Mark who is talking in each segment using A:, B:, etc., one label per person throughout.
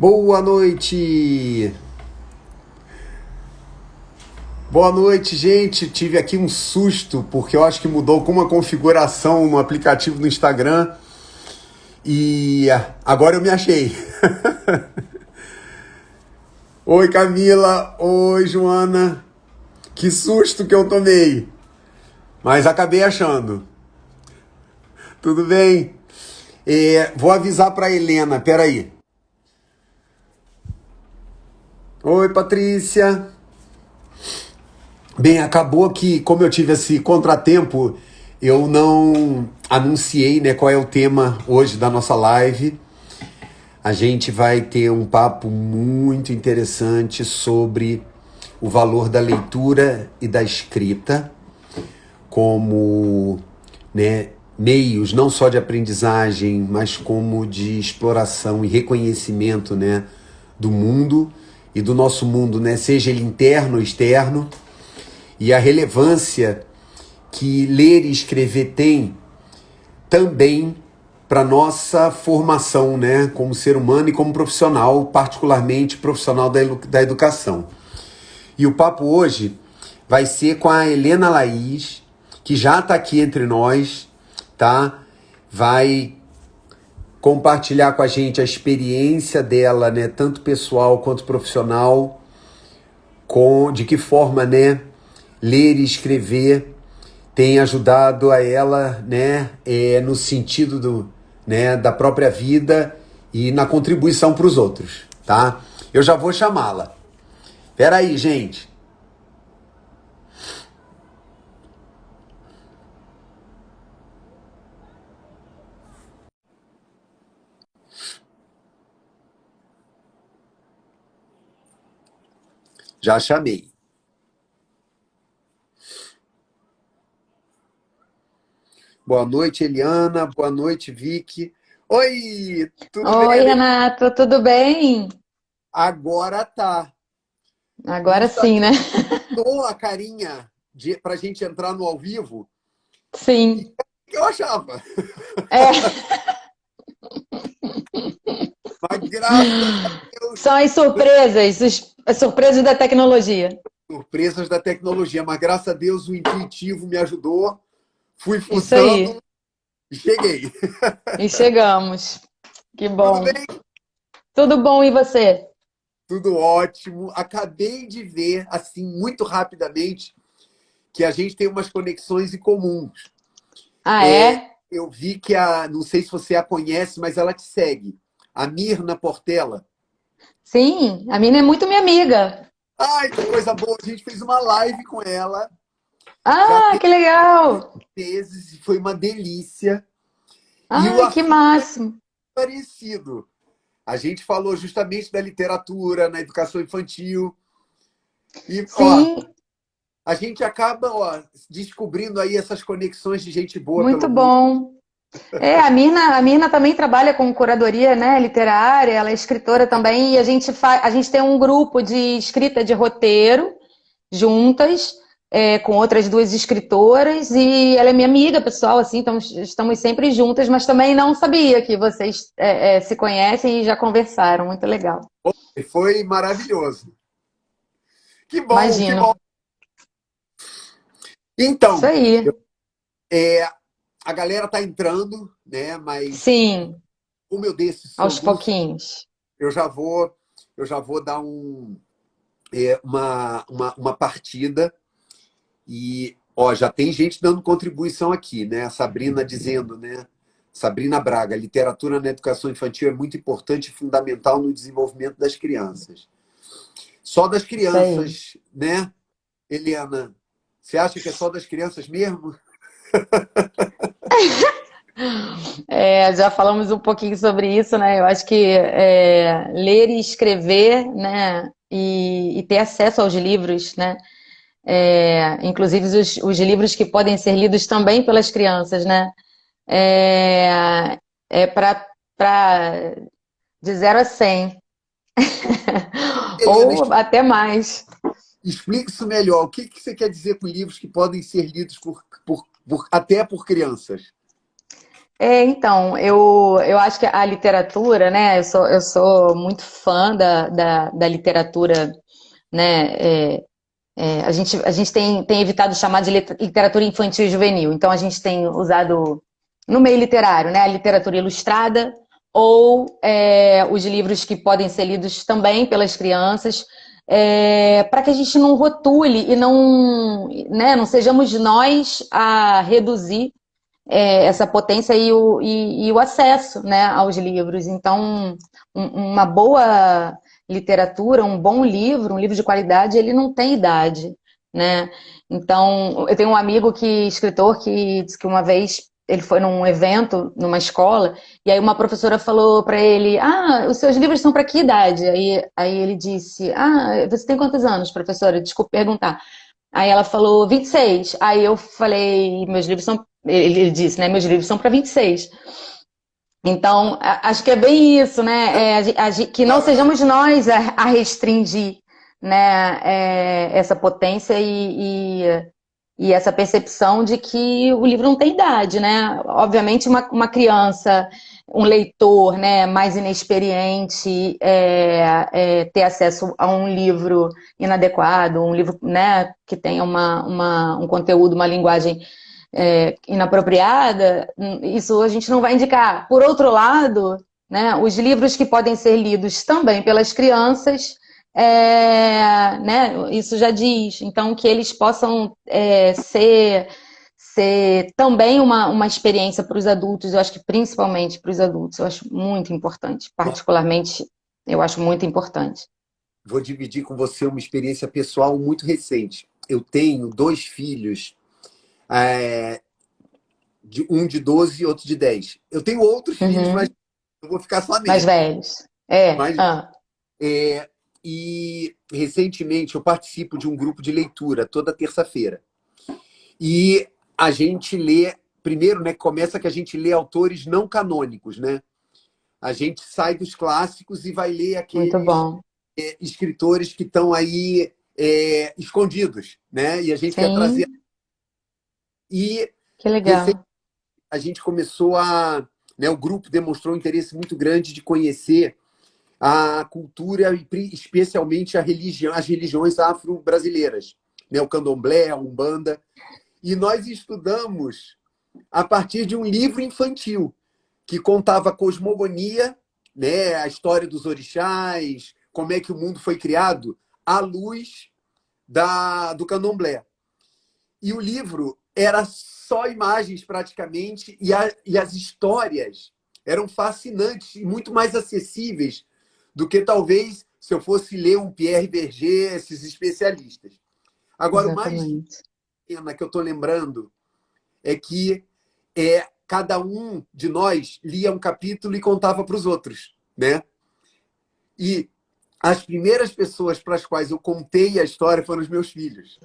A: Boa noite! Boa noite, gente. Tive aqui um susto, porque eu acho que mudou alguma configuração no aplicativo do Instagram e agora eu me achei. Oi, Camila. Oi, Joana. Que susto que eu tomei, mas acabei achando. Tudo bem? Vou avisar para Helena, peraí. Oi, Patrícia. Bem, acabou que, como eu tive esse contratempo, eu não anunciei, né, qual é o tema hoje da nossa live. A gente vai ter um papo muito interessante sobre o valor da leitura e da escrita como, né, meios não só de aprendizagem, mas como de exploração e reconhecimento, né, do mundo e do nosso mundo, né, seja ele interno ou externo. E a relevância que ler e escrever tem também para nossa formação, né, como ser humano e como profissional, particularmente profissional da educação. E o papo hoje vai ser com a Helena Laís, que já está aqui entre nós, tá? Vai compartilhar com a gente a experiência dela, né, tanto pessoal quanto profissional, de que forma, né, ler e escrever tem ajudado a ela, né, no sentido né, da própria vida e na contribuição para os outros, tá? Eu já vou chamá-la. Espera aí, gente. Já chamei. Boa noite, Eliana. Boa noite, Vicky. Oi, tudo bem,
B: Oi,
A: Eliana?
B: Renato, tudo bem?
A: Agora tá. O
B: Agora sim,
A: Instagram
B: né?
A: botou a carinha pra gente entrar no ao vivo e
B: Sim.
A: o que eu achava.
B: É,
A: Mas graças a Deus,
B: são as surpresas, as surpresas da tecnologia.
A: surpresas da tecnologia, mas graças a Deus o intuitivo me ajudou. Fui
B: Isso
A: fuçando
B: aí.
A: e cheguei.
B: E chegamos. Que
A: Tudo
B: bom.
A: bem?
B: Tudo bom, e você?
A: Tudo ótimo. Acabei de ver, assim, muito rapidamente, que a gente tem umas conexões em comuns.
B: Ah, é?
A: Eu vi que não sei se você a conhece, mas ela te segue. A Mirna Portela.
B: Sim, a mina é muito minha amiga.
A: Ai, que coisa boa! A gente fez uma live com ela, já
B: Ah,
A: tem
B: que legal.
A: meses, e foi uma delícia. E o
B: Ai, que
A: assunto é
B: máximo.
A: parecido. A gente falou justamente da literatura, na educação infantil. E, ó,
B: Sim,
A: a gente acaba, ó, descobrindo aí essas conexões de gente boa
B: muito
A: pelo mundo.
B: bom. É, a Mirna também trabalha com curadoria, né, literária, ela é escritora também, e a gente tem um grupo de escrita de roteiro juntas, com outras duas escritoras, e ela é minha amiga pessoal, assim, então estamos sempre juntas, mas também não sabia que vocês se conhecem e já conversaram, muito legal.
A: E foi maravilhoso. Que bom, que bom.
B: Imagino. Isso
A: Então,
B: aí.
A: é, a galera tá entrando, né? Mas
B: Sim,
A: como eu dei esse
B: aos
A: soluço,
B: pouquinhos.
A: eu já vou, eu já vou dar uma partida e ó, já tem gente dando contribuição aqui, né? A Sabrina dizendo, né? Sabrina Braga, literatura na educação infantil é muito importante e fundamental no desenvolvimento das crianças. Só das
B: Isso aí.
A: crianças, né, Eliana? Você acha que é só das crianças mesmo?
B: Já falamos um pouquinho sobre isso, né? Eu acho que ler e escrever, né? E ter acesso aos livros, né? Inclusive os livros que podem ser lidos também pelas crianças, né? É para de 0 a 100
A: Helena,
B: ou até mais.
A: explique isso melhor. O que você quer dizer com livros que podem ser lidos até por crianças?
B: Então, eu acho que a literatura, né? Eu sou muito fã da literatura, né? A gente tem evitado chamar de literatura infantil e juvenil. Então, a gente tem usado no meio literário, né? A literatura ilustrada ou os livros que podem ser lidos também pelas crianças, para que a gente não rotule e não, né, não sejamos nós a reduzir essa potência e o acesso, né, aos livros. Então, uma boa literatura, um bom livro, um livro de qualidade, ele não tem idade, né? Então, eu tenho um amigo escritor, que disse que uma vez ele foi num evento, numa escola, e aí uma professora falou para ele: Ah, os seus livros são para que idade? Aí ele disse: Ah, você tem quantos anos, professora? Desculpe perguntar. Aí ela falou 26. Aí eu falei, meus livros são. Ele disse, né? Meus livros são para 26. Então, acho que é bem isso, né? Que não sejamos nós a restringir, né, essa potência e essa percepção de que o livro não tem idade, né? Obviamente, uma criança, um leitor, né, mais inexperiente, ter acesso a um livro inadequado, um livro, né, que tenha um conteúdo, uma linguagem inapropriada, isso a gente não vai indicar. Por outro lado, né, os livros que podem ser lidos também pelas crianças, né, isso já diz, então que eles possam ser também uma experiência para os adultos, eu acho que principalmente para os adultos, eu acho muito importante, particularmente eu acho muito importante.
A: Vou dividir com você uma experiência pessoal muito recente. Eu tenho dois filhos, um de 12 e outro de 10. Eu tenho outros filhos, mas
B: Uhum.
A: eu vou ficar só
B: Mais
A: neles.
B: velhos.
A: Mas, e recentemente eu participo de um grupo de leitura toda terça-feira. E a gente lê, primeiro, né, começa que a gente lê autores não canônicos, né? A gente sai dos clássicos e vai ler
B: Muito
A: aqueles
B: bom.
A: escritores que estão aí escondidos, né? E a gente quer trazer.
B: Sim,
A: E
B: que
A: recentemente
B: legal.
A: a gente começou a. Né, o grupo demonstrou um interesse muito grande de conhecer a cultura e especialmente as religiões afro-brasileiras, né? O candomblé, a umbanda. E nós estudamos a partir de um livro infantil que contava a cosmogonia, né, a história dos orixás, como é que o mundo foi criado, à luz do candomblé. E o livro era só imagens, praticamente, e as histórias eram fascinantes e muito mais acessíveis do que talvez se eu fosse ler um Pierre Berger, esses especialistas. Agora, o mais
B: Exatamente.
A: pena que eu estou lembrando é que cada um de nós lia um capítulo e contava para os outros, né? E as primeiras pessoas para as quais eu contei a história foram os meus filhos.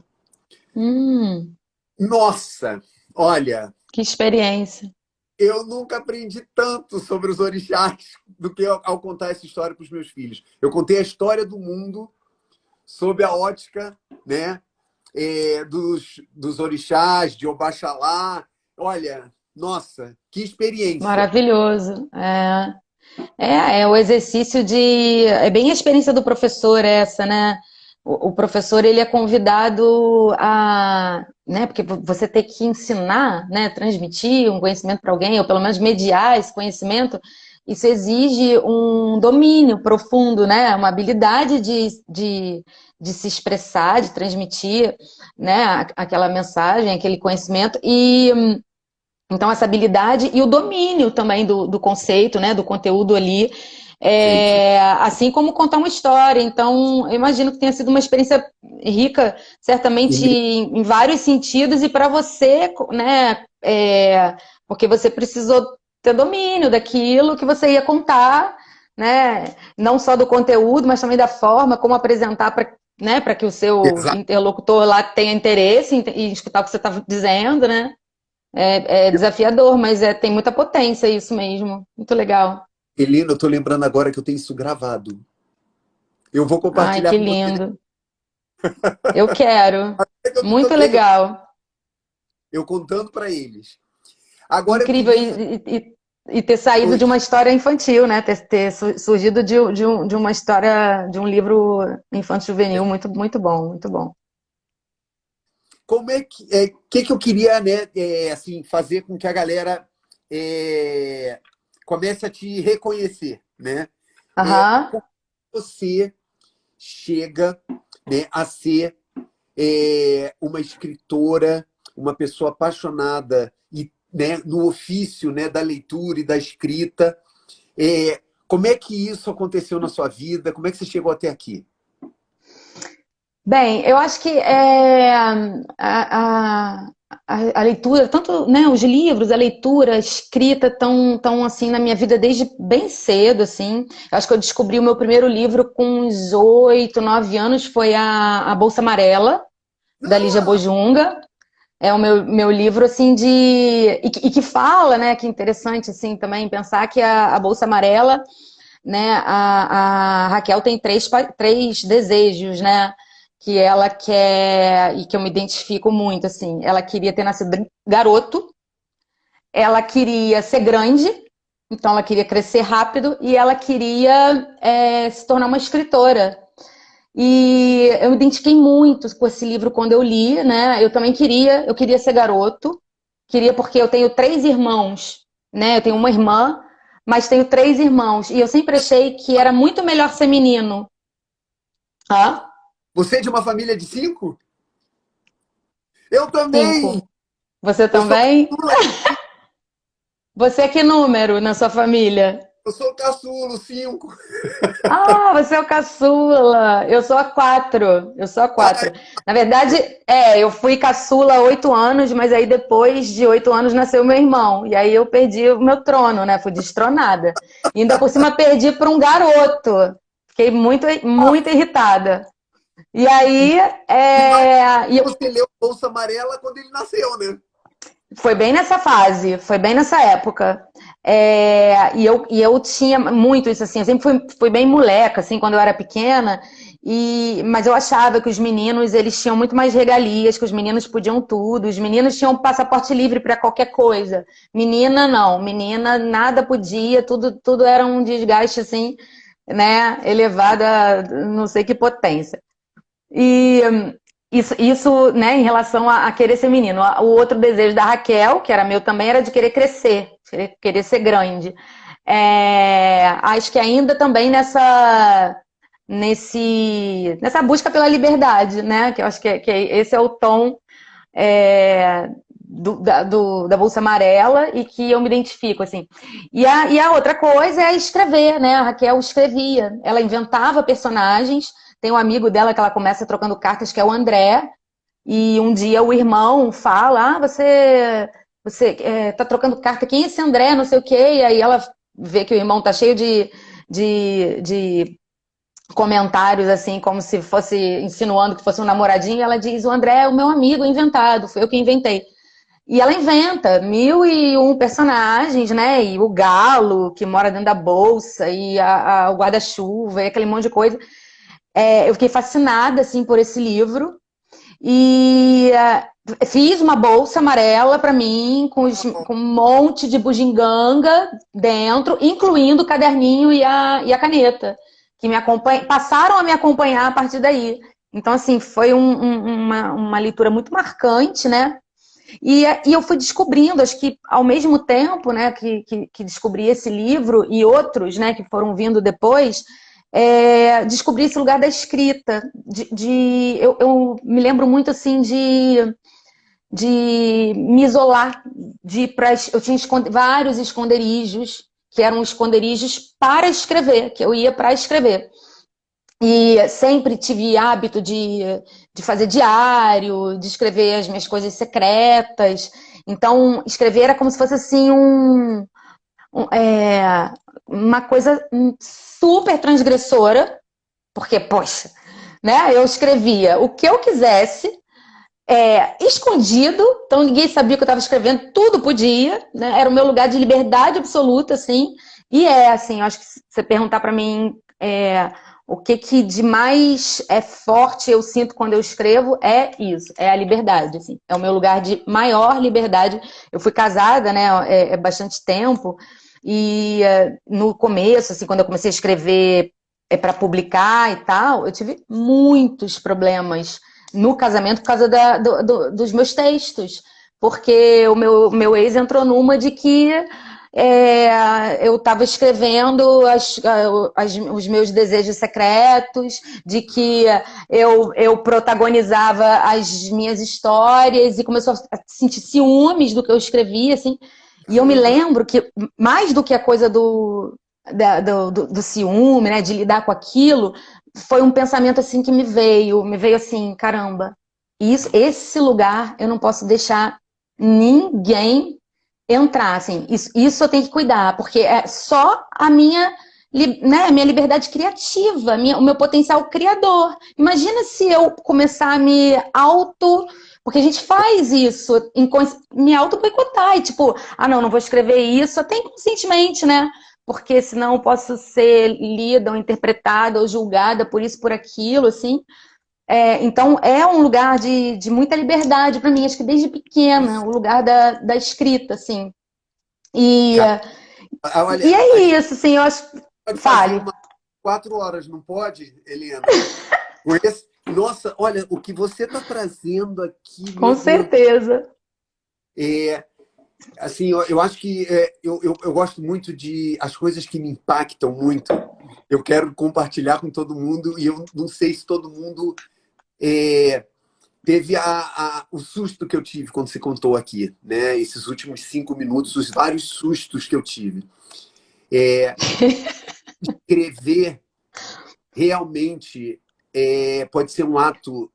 B: Hum,
A: Nossa, olha,
B: que experiência.
A: eu nunca aprendi tanto sobre os orixás do que ao contar essa história para os meus filhos. Eu contei a história do mundo sob a ótica, né, dos orixás, de Obaxalá. Olha, nossa, que experiência.
B: Maravilhoso. É o exercício de. É bem a experiência do professor essa, né? O professor ele é convidado né? Porque você tem que ensinar, né? Transmitir um conhecimento para alguém, ou pelo menos mediar esse conhecimento. Isso exige um domínio profundo, né? Uma habilidade de se expressar, de transmitir, né? Aquela mensagem, aquele conhecimento e então, essa habilidade e o domínio também do conceito, né, do conteúdo ali,
A: Perfeito.
B: assim como contar uma história. Então, eu imagino que tenha sido uma experiência rica, certamente em vários sentidos, e para você, né, porque você precisou ter domínio daquilo que você ia contar, né, não só do conteúdo, mas também da forma como apresentar para, né, para que o seu
A: Exato.
B: interlocutor lá tenha interesse em escutar o que você está dizendo, né? É desafiador, mas tem muita potência isso mesmo. Muito legal.
A: Helena, eu estou lembrando agora que eu tenho isso gravado. Eu vou
B: Ai,
A: compartilhar
B: que
A: com você.
B: lindo. Eu quero.
A: Eu me
B: Muito
A: toquei,
B: legal.
A: eu contando para eles. Agora eu
B: Incrível.
A: queria.
B: E ter saído
A: Oi.
B: de uma história infantil, né? Ter surgido de uma história, de um livro infanto-juvenil muito, muito bom, muito bom.
A: Como é que eu queria, né, assim, fazer com que a galera é, comece a te reconhecer, né?
B: Aham.
A: Como você chega, né, a ser uma escritora, uma pessoa apaixonada e, né, no ofício, né, da leitura e da escrita. Como é que isso aconteceu na sua vida? Como é que você chegou até aqui?
B: Bem, eu acho que a leitura, tanto, né, os livros, a leitura, a escrita, tão assim na minha vida desde bem cedo, assim. Eu acho que eu descobri o meu primeiro livro com uns 8, 9 anos, foi a Bolsa Amarela, da Lígia Bojunga. É o meu livro, assim, que fala, né, que interessante, assim, também pensar que a Bolsa Amarela, né, a Raquel tem três desejos, né, que ela quer, e que eu me identifico muito, assim, ela queria ter nascido garoto, ela queria ser grande, então ela queria crescer rápido, e ela queria se tornar uma escritora. E eu me identifiquei muito com esse livro quando eu li, né? Eu queria ser garoto, queria porque eu tenho 3 irmãos, né? Eu tenho uma irmã, mas tenho 3 irmãos. E eu sempre achei que era muito melhor ser menino. Hã?
A: Você é de uma família de 5? Eu também!
B: 5. Você
A: Eu sou
B: também?
A: caçula,
B: Você é que número na sua família?
A: eu sou caçulo, 5.
B: Ah, você é o caçula. Eu sou a 4. Eu sou a
A: Ai,
B: 4. Na verdade, eu fui caçula há 8 anos, mas aí depois de 8 anos nasceu meu irmão. E aí eu perdi o meu trono, né? Fui destronada. E ainda por cima perdi para um garoto. Fiquei muito, muito irritada. E aí,
A: imagina
B: e eu
A: você leu Bolsa Amarela quando ele nasceu, né?
B: foi bem nessa fase, foi bem nessa época. E eu tinha muito isso, assim, eu sempre fui bem moleca, assim, quando eu era pequena, mas eu achava que os meninos, eles tinham muito mais regalias, que os meninos podiam tudo, os meninos tinham passaporte livre para qualquer coisa. Menina, não, menina, nada podia, tudo era um desgaste, assim, né, elevado a não sei que potência. E isso, né, em relação a querer ser menino. O outro desejo da Raquel, que era meu também, era de querer crescer, querer ser grande. Acho que ainda também nessa busca pela liberdade, né? Que eu acho que esse é o tom da Bolsa Amarela e que eu me identifico, assim. E a outra coisa é escrever, né? A Raquel escrevia, ela inventava personagens. Tem um amigo dela que ela começa trocando cartas, que é o André, e um dia o irmão fala: você tá trocando carta, quem é esse André? Não sei o quê. E aí ela vê que o irmão tá cheio de comentários, assim, como se fosse insinuando que fosse um namoradinho. E ela diz: o André é o meu amigo inventado, foi eu que inventei. E ela inventa 1001 personagens, né? E o galo que mora dentro da bolsa, e o guarda-chuva, e aquele monte de coisa. Eu fiquei fascinada, assim, por esse livro. E fiz uma bolsa amarela para mim, com um monte de bugiganga dentro, incluindo o caderninho e a caneta, que passaram a me acompanhar a partir daí. Então, assim, foi uma leitura muito marcante, né? E eu fui descobrindo, acho que ao mesmo tempo, né, que descobri esse livro e outros, né, que foram vindo depois, descobri esse lugar da escrita. Eu me lembro muito assim de me isolar, eu tinha vários esconderijos que eram esconderijos para escrever, que eu ia para escrever. E sempre tive hábito de fazer diário, de escrever as minhas coisas secretas. Então, escrever era como se fosse assim uma coisa super transgressora, porque, poxa, né? Eu escrevia o que eu quisesse, escondido, então ninguém sabia o que eu estava escrevendo, tudo podia, né? Era o meu lugar de liberdade absoluta, assim. E assim, eu acho que se você perguntar para mim o que que de mais forte eu sinto quando eu escrevo é isso, é a liberdade, assim. É o meu lugar de maior liberdade. Eu fui casada, né, bastante tempo, e no começo, assim, quando eu comecei a escrever para publicar e tal, eu tive muitos problemas no casamento por causa dos meus textos, porque o meu ex entrou numa de que eu estava escrevendo os meus desejos secretos, de que eu protagonizava as minhas histórias e começou a sentir ciúmes do que eu escrevia, assim. E eu me lembro que, mais do que a coisa do ciúme, né, de lidar com aquilo, foi um pensamento assim que me veio assim, caramba, esse lugar eu não posso deixar ninguém entrar, assim, isso eu tenho que cuidar, porque é só né, a minha liberdade criativa, o meu potencial criador. Imagina se eu começar a me porque a gente faz isso, me auto-boicotar, e tipo, não vou escrever isso, até inconscientemente, né? Porque senão eu posso ser lida, ou interpretada, ou julgada por isso, por aquilo, assim. Então, é um lugar de muita liberdade para mim, acho que desde pequena, o lugar da escrita, assim. E,
A: Cara, olha,
B: e
A: a
B: é
A: gente
B: isso, assim, eu acho.
A: pode fazer
B: Fale.
A: uma 4 horas, não pode, Helena? Nossa, olha, o que você está trazendo aqui,
B: Com
A: meu Deus,
B: certeza.
A: é, assim, eu acho que eu gosto muito de as coisas que me impactam muito. Eu quero compartilhar com todo mundo e eu não sei se todo mundo é, teve o susto que eu tive quando você contou aqui, né? Esses últimos 5 minutos, os vários sustos que eu tive. Escrever realmente pode ser um ato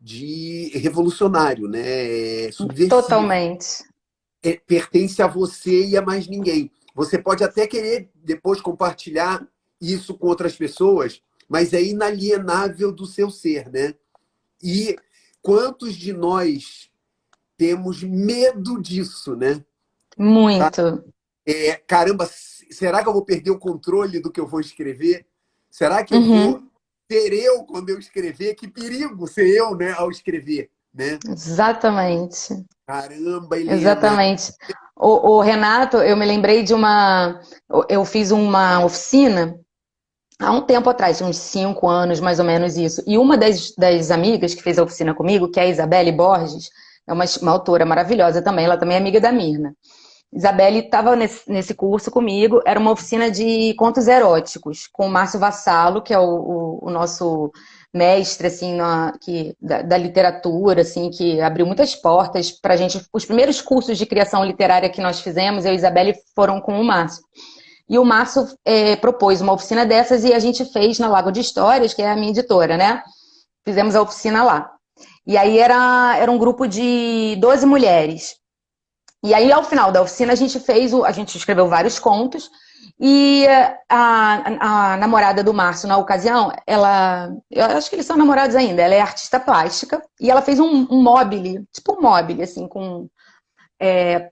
A: de revolucionário, né? Subversivo.
B: Totalmente.
A: Pertence a você e a mais ninguém. Você pode até querer depois compartilhar isso com outras pessoas, mas é inalienável do seu ser, né? E quantos de nós temos medo disso, né?
B: Muito.
A: Caramba, será que eu vou perder o controle do que eu vou escrever? Será que eu vou
B: Uhum.
A: ser eu quando eu escrever? Que perigo ser eu, né, ao escrever, né?
B: Exatamente.
A: Caramba, Helena.
B: Exatamente. O Renato, eu me lembrei de uma. Eu fiz uma oficina há um tempo atrás, uns 5 anos, mais ou menos isso. E uma das amigas que fez a oficina comigo, que é a Isabelle Borges, é uma autora maravilhosa também, ela também é amiga da Mirna. Isabelle estava nesse curso comigo, era uma oficina de contos eróticos, com o Márcio Vassalo, que é o nosso mestre assim, da literatura, assim, que abriu muitas portas para a gente. Os primeiros cursos de criação literária que nós fizemos, eu e a Isabelle foram com o Márcio. E o Márcio propôs uma oficina dessas e a gente fez na Lago de Histórias, que é a minha editora, né? Fizemos a oficina lá. E aí era um grupo de 12 mulheres. E aí, ao final da oficina, a gente escreveu vários contos. E a namorada do Márcio, na ocasião, eu acho que eles são namorados ainda, ela é artista plástica. E ela fez um mobile, tipo um mobile, assim, com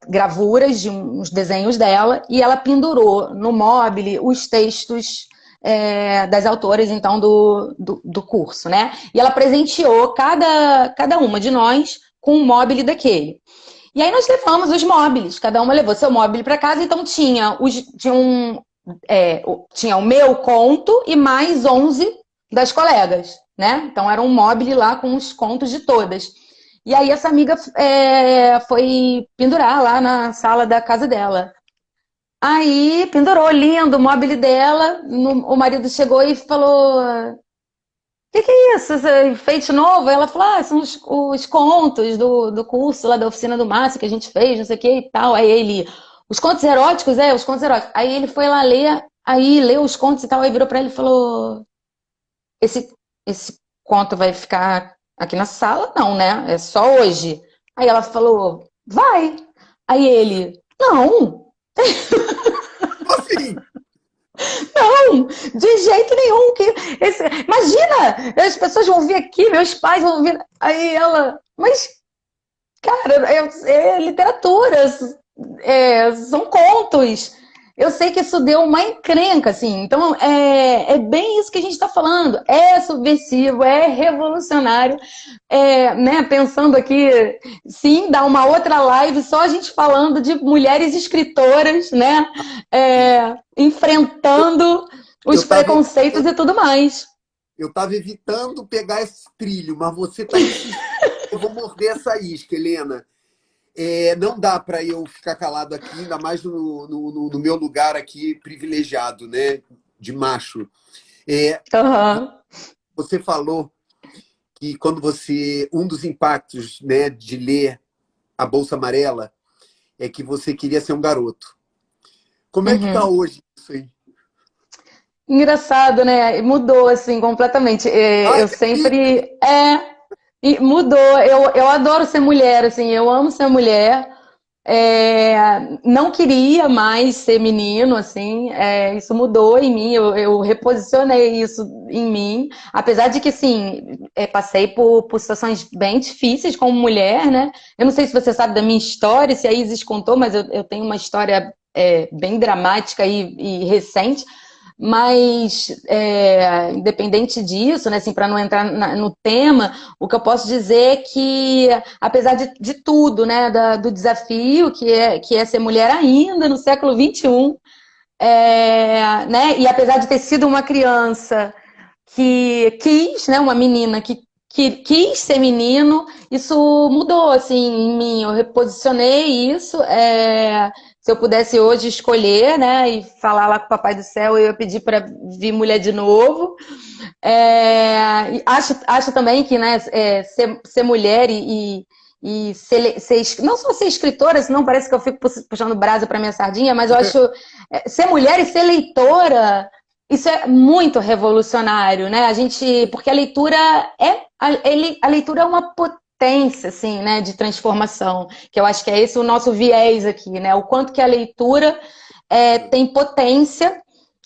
B: gravuras de uns desenhos dela, e ela pendurou no mobile os textos das autoras, então, do curso, né? E ela presenteou cada uma de nós com um mobile daquele. E aí nós levamos os móveis, cada uma levou seu móvel para casa, então tinha o meu conto e mais 11 das colegas, né? Então era um móvel lá com os contos de todas. E aí essa amiga foi pendurar lá na sala da casa dela. Aí pendurou, lindo, o móvel dela. O marido chegou e falou: que é isso? Esse enfeite novo? Ela falou: são os contos do curso lá da oficina do Márcio que a gente fez, não sei o que e tal. Aí ele, os contos eróticos? Os contos eróticos. Aí ele foi lá ler, aí leu os contos e tal, aí virou pra ele e falou: esse conto vai ficar aqui na sala? Não, né? É só hoje. Aí ela falou: vai. Aí ele: não,
A: Assim,
B: não, de jeito nenhum. Imagina, as pessoas vão vir aqui, meus pais vão vir. Aí ela, mas, cara, é literatura, são contos. eu sei que isso deu uma encrenca, assim. Então, é bem isso que a gente está falando. É subversivo, é revolucionário. Né, pensando aqui, sim, dar uma outra live só a gente falando de mulheres escritoras, né? Enfrentando
A: Eu
B: os
A: estava
B: preconceitos e tudo mais.
A: evitando pegar esse trilho, mas você está insistindo. Eu vou morder essa isca, Helena. Não dá para eu ficar calado aqui, ainda mais no meu lugar aqui privilegiado, né? De macho.
B: Uhum.
A: Você falou que quando um dos impactos, né, de ler a Bolsa Amarela é que você queria ser um garoto. Como é que tá
B: Uhum.
A: hoje isso aí?
B: Engraçado, né? Mudou, assim, completamente.
A: Ai,
B: Eu sempre... E mudou. Eu adoro ser mulher, assim, eu amo ser mulher. Não queria mais ser menino, assim, isso mudou em mim, eu reposicionei isso em mim, apesar de que, assim, passei por situações bem difíceis como mulher, né? Eu não sei se você sabe da minha história, se a Isis contou, mas eu tenho uma história bem dramática e recente. Mas, independente disso, né, assim, para não entrar no tema, o que eu posso dizer é que, apesar de tudo, né, do desafio que é ser mulher ainda no século XXI, né, e apesar de ter sido uma criança que quis, né, uma menina que quis ser menino, isso mudou, assim, em mim. Eu reposicionei isso. Se eu pudesse hoje escolher, né, e falar lá com o Papai do Céu, eu ia pedir para vir mulher de novo. Acho também que, né, ser mulher e não só ser escritora, senão parece que eu fico puxando brasa para minha sardinha, mas eu acho ser mulher e ser leitora, isso é muito revolucionário, né? Porque a leitura a leitura é uma potência, assim, né, de transformação, que eu acho que é esse o nosso viés aqui, né? O quanto que a leitura tem potência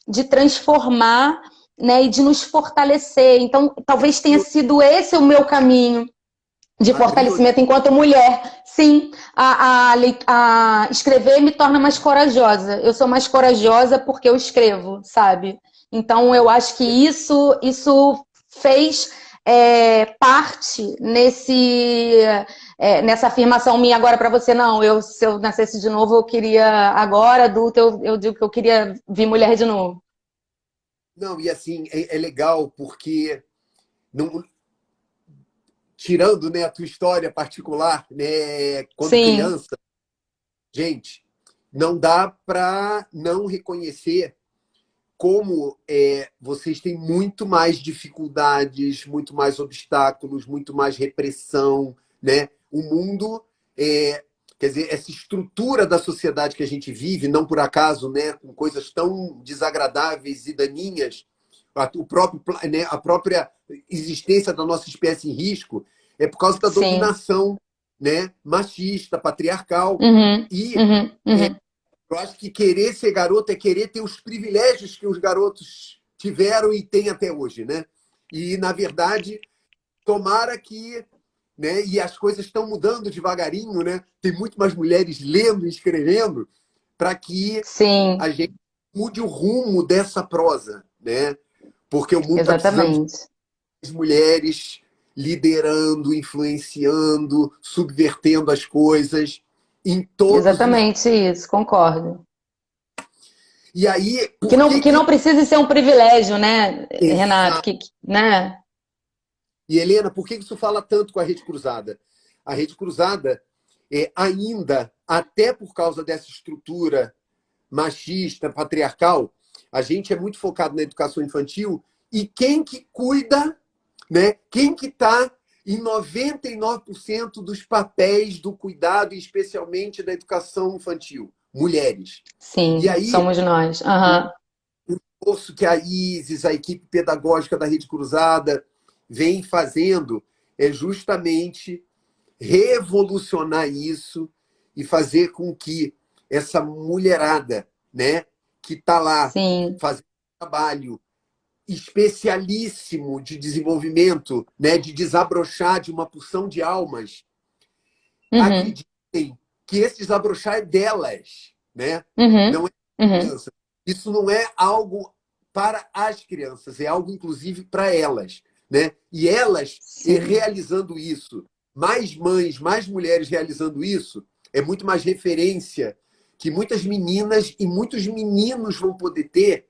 B: de transformar, né, e de nos fortalecer. Então, talvez tenha sido esse o meu caminho de
A: Abriu.
B: fortalecimento enquanto mulher. Sim, a escrever me torna mais corajosa. Eu sou mais corajosa porque eu escrevo, sabe? Então, eu acho que isso fez parte nessa afirmação minha agora para você. Não, se eu nascesse de novo, eu queria, agora adulta, eu digo que eu queria vir mulher de novo.
A: Não, e assim, é legal porque, não, tirando, né, a tua história particular, né, quando
B: Sim,
A: criança, gente, não dá para não reconhecer como vocês têm muito mais dificuldades, muito mais obstáculos, muito mais repressão, né? O mundo, quer dizer, essa estrutura da sociedade que a gente vive, não por acaso, né, com coisas tão desagradáveis e daninhas, né, a própria existência da nossa espécie em risco, é por causa da
B: sim.
A: dominação, né, machista, patriarcal.
B: Uhum,
A: E
B: uhum, uhum.
A: eu acho que querer ser garoto é querer ter os privilégios que os garotos tiveram e têm até hoje, né? E, na verdade, tomara que... Né? E as coisas estão mudando devagarinho, né? Tem muito mais mulheres lendo e escrevendo para que
B: Sim,
A: a gente mude o rumo dessa prosa, né? Porque o mundo está precisando
B: exatamente.
A: de mulheres liderando, influenciando, subvertendo as coisas em todos os...
B: Exatamente isso, concordo.
A: E aí, por que
B: Que
A: que...
B: não precise ser um privilégio, né, Renato?
A: Exato.
B: Né?
A: E, Helena, por que isso fala tanto com a Rede Cruzada? A Rede Cruzada, ainda, até por causa dessa estrutura machista, patriarcal, a gente é muito focado na educação infantil e quem que cuida, né? Quem que está em 99% dos papéis do cuidado, e especialmente da educação infantil? Mulheres. E
B: Sim,
A: aí,
B: somos nós.
A: o
B: Aham.
A: esforço que a Isis, a equipe pedagógica da Rede Cruzada, vem fazendo é justamente revolucionar isso e fazer com que essa mulherada, né, que está lá
B: Sim.
A: fazendo um trabalho especialíssimo de desenvolvimento, né, de desabrochar de uma porção de almas,
B: Uhum,
A: acreditem que esse desabrochar é delas, né?
B: uhum.
A: Não é
B: Uhum.
A: Isso não é algo para as crianças, é algo, inclusive, para elas. Né? E elas
B: Sim.
A: realizando isso, mais mães, mais mulheres realizando isso, é muito mais referência que muitas meninas e muitos meninos vão poder ter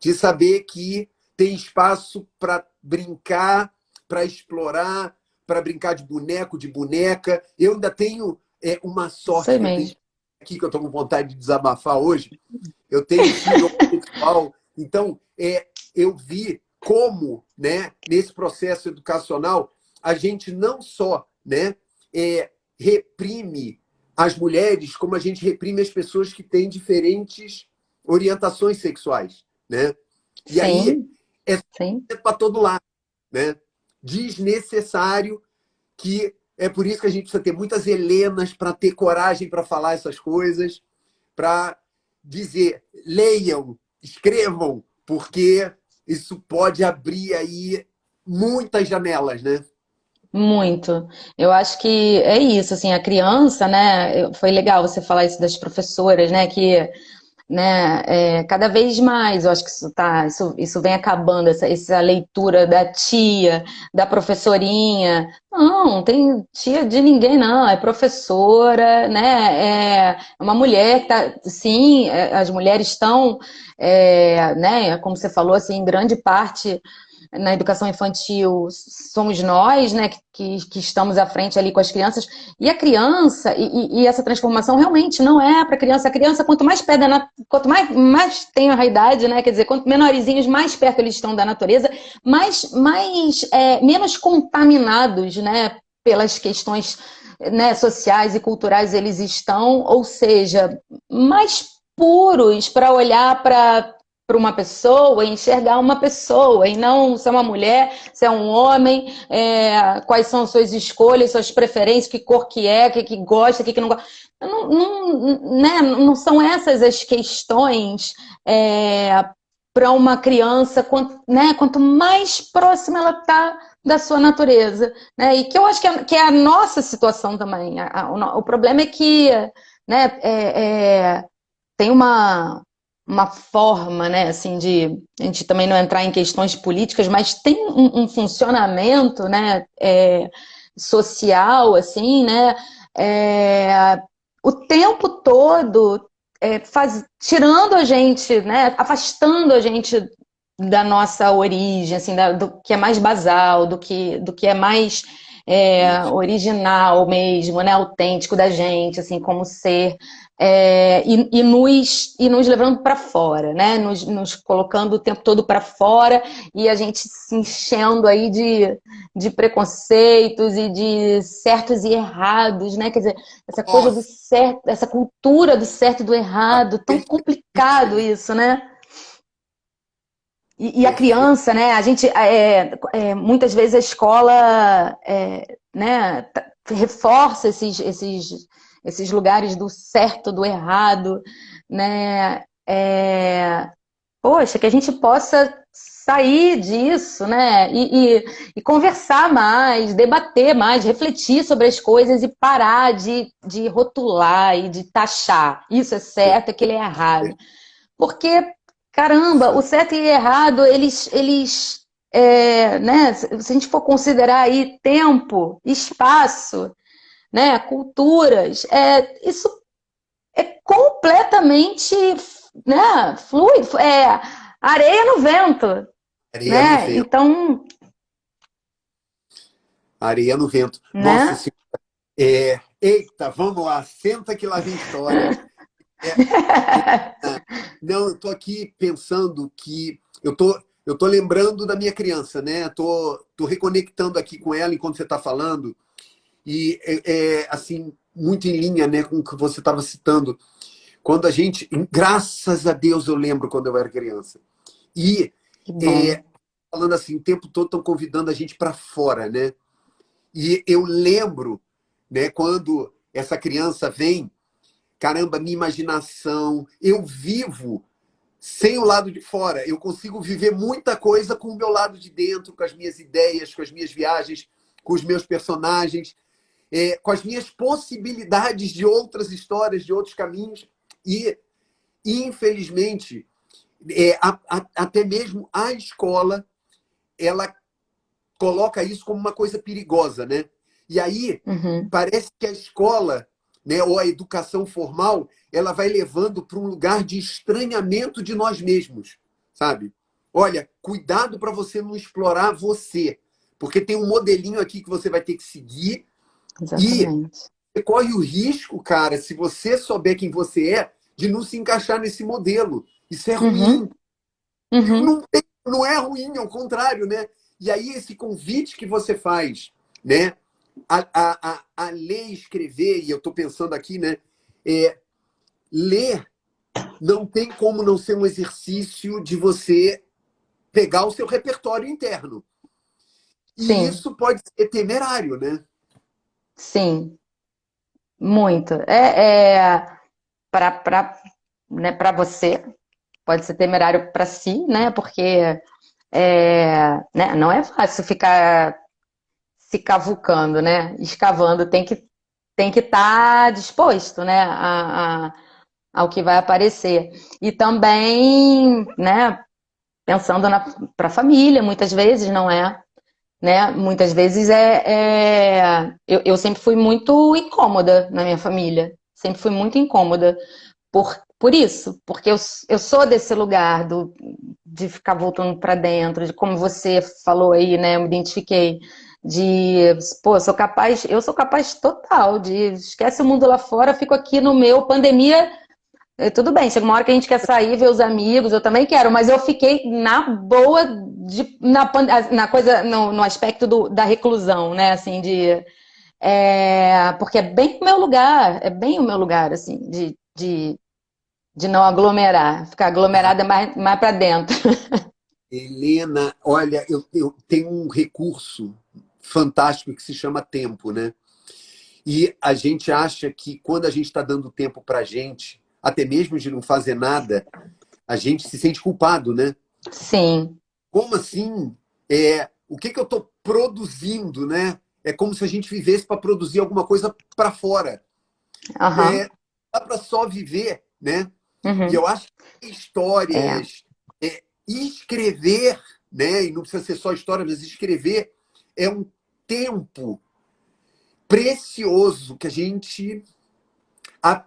A: de saber que tem espaço para brincar, para explorar, para brincar de boneco, de boneca. Eu ainda tenho uma
B: Isso
A: sorte
B: aí
A: que eu tenho
B: mesmo.
A: aqui, que eu estou com vontade de desabafar hoje. Eu tenho um filho homossexual, então eu vi como, né, nesse processo educacional, a gente não só, né, reprime as mulheres, como a gente reprime as pessoas que têm diferentes orientações sexuais, né? E aí
B: Sim,
A: é
B: sim.
A: para todo lado, né? Desnecessário, que é por isso que a gente precisa ter muitas Helenas para ter coragem para falar essas coisas, para dizer, leiam, escrevam, porque isso pode abrir aí muitas janelas, né?
B: Muito. Eu acho que é isso, assim, a criança, né? Foi legal você falar isso das professoras, né? Que, né, cada vez mais, eu acho que isso vem acabando, essa leitura da tia, da professorinha. Não tem tia de ninguém, não, é professora, né? É uma mulher que tá, sim, as mulheres estão, né, como você falou, assim, em grande parte na educação infantil somos nós, né, que estamos à frente ali com as crianças, e a criança, e essa transformação realmente não é para a criança, quanto mais perto quanto mais tem a idade, né, quer dizer, quanto menorzinhos, mais perto eles estão da natureza, menos contaminados, né, pelas questões, né, sociais e culturais eles estão, ou seja, mais puros para olhar para uma pessoa, enxergar uma pessoa, e não se é uma mulher, se é um homem, quais são suas escolhas, suas preferências, que cor que é, que gosta, que não gosta. Não, não, né, não são essas as questões para uma criança, quanto mais próxima ela está da sua natureza. Né? E que eu acho que é a nossa situação também. O problema é que, né, tem uma forma, né, assim, de a gente também não entrar em questões políticas, mas tem um funcionamento, né, social, assim, né, o tempo todo tirando a gente, né, afastando a gente da nossa origem, assim, do que é mais basal, do que é mais original mesmo, né, autêntico da gente, assim, como ser, e nos levando para fora, né, nos colocando o tempo todo para fora e a gente se enchendo aí de preconceitos e de certos e errados, né, quer dizer, essa coisa do
A: Nossa,
B: certo, essa cultura do certo e do errado, tão complicado
A: perfeito,
B: isso, né? E a
A: perfeito.
B: criança, né? A gente, muitas vezes a escola, né, reforça esses lugares do certo, do errado, né? Poxa, que a gente possa sair disso, né? E conversar mais, debater mais, refletir sobre as coisas e parar de rotular e de taxar. Isso é certo, aquilo é errado. Porque, caramba, o certo e o errado, né, se a gente for considerar aí tempo, espaço, né, culturas, isso é completamente, né, fluido, areia no vento,
A: Areia no
B: né?
A: vento,
B: Então,
A: areia no vento. Nossa
B: né?
A: Senhora, eita, vamos lá, senta que lá vem história. É, não, eu tô aqui pensando que eu tô lembrando da minha criança, né? Tô reconectando aqui com ela enquanto você está falando e assim muito em linha, né, com o que você estava citando. Quando a gente, graças a Deus, eu lembro quando eu era criança. E
B: Que bom.
A: é, falando assim, o tempo todo estão convidando a gente para fora, né? E eu lembro, né, quando essa criança vem, caramba, minha imaginação, eu vivo sem o lado de fora. Eu consigo viver muita coisa com o meu lado de dentro, com as minhas ideias, com as minhas viagens, com os meus personagens, com as minhas possibilidades de outras histórias, de outros caminhos. E infelizmente, até mesmo a escola, ela coloca isso como uma coisa perigosa, né? E aí
B: Uhum.
A: parece que a escola, né, ou a educação formal, ela vai levando para um lugar de estranhamento de nós mesmos, sabe? Olha, cuidado para você não explorar você, porque tem um modelinho aqui que você vai ter que seguir e
B: Exatamente.
A: você corre o risco, cara, se você souber quem você é, de não se encaixar nesse modelo. Isso é ruim.
B: Uhum. Uhum.
A: Não é ruim, ao contrário, né? E aí esse convite que você faz, né? A ler e escrever, e eu estou pensando aqui, né? Ler não tem como não ser um exercício de você pegar o seu repertório interno. E
B: Sim,
A: isso pode ser temerário, né?
B: sim, muito. Para né, para você, pode ser temerário para si, né? Porque né, não é fácil ficar se cavucando, né? Escavando, tem que estar disposto, né? Ao que vai aparecer. E também, né? Pensando para a família, muitas vezes, não é? Né? Muitas vezes eu sempre fui muito incômoda na minha família. Sempre fui muito incômoda por isso, porque eu sou desse lugar de ficar voltando para dentro, de como você falou aí, né? Eu me identifiquei de, pô, eu sou capaz total de esquece o mundo lá fora, fico aqui no meu, pandemia, tudo bem, chega uma hora que a gente quer sair, ver os amigos, eu também quero, mas eu fiquei na boa na coisa, no aspecto da reclusão, né? Assim, porque é bem o meu lugar, é bem o meu lugar, assim, de não aglomerar, ficar
A: Ah,
B: aglomerada mais para dentro.
A: Helena, olha, eu tenho um recurso fantástico que se chama tempo, né? E a gente acha que quando a gente está dando tempo para a gente, até mesmo de não fazer nada, a gente se sente culpado, né?
B: Sim,
A: Como assim? O que que eu estou produzindo, né? É como se a gente vivesse para produzir alguma coisa para fora.
B: aham,
A: Dá para só viver, né? E
B: uhum,
A: eu acho que
B: é,
A: histórias, escrever, né? E não precisa ser só história, mas escrever é um tempo precioso que a gente a-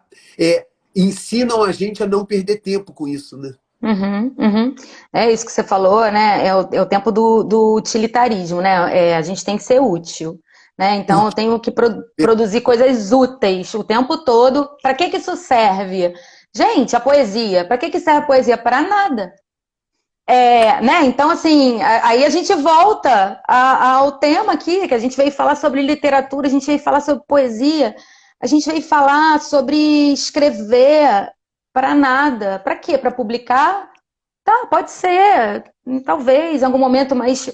A: ensinam a gente a não perder tempo com isso, né?
B: uhum, uhum. É isso que você falou, né? É o tempo do utilitarismo, né? A gente tem que ser útil, né? Então eu tenho que produzir coisas úteis o tempo todo. Para que que isso serve? Gente, a poesia, para que que serve a poesia? Para nada. Né? Então, assim, aí a gente volta ao tema aqui, que a gente veio falar sobre literatura, a gente veio falar sobre poesia, a gente veio falar sobre escrever para nada. Para quê? Para publicar? Tá, pode ser, talvez, em algum momento, mas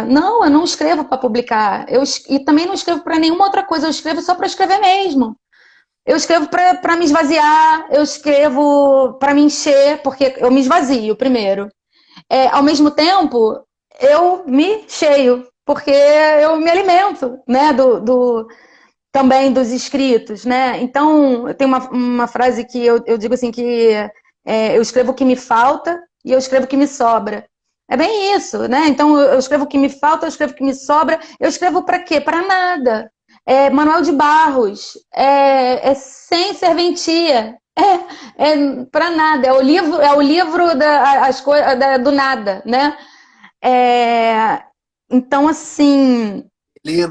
B: não, eu não escrevo para publicar. E também não escrevo para nenhuma outra coisa, eu escrevo só para escrever mesmo. Eu escrevo para me esvaziar, eu escrevo para me encher, porque eu me esvazio primeiro. Ao mesmo tempo, eu me cheio, porque eu me alimento, né, também dos escritos, né? Então, tem uma frase que eu digo assim que eu escrevo o que me falta e eu escrevo o que me sobra. É bem isso, né? Então, eu escrevo o que me falta, eu escrevo o que me sobra. Eu escrevo para quê? Para nada. Manuel de Barros, sem serventia. Para nada. É o livro do nada, né? É, então, assim,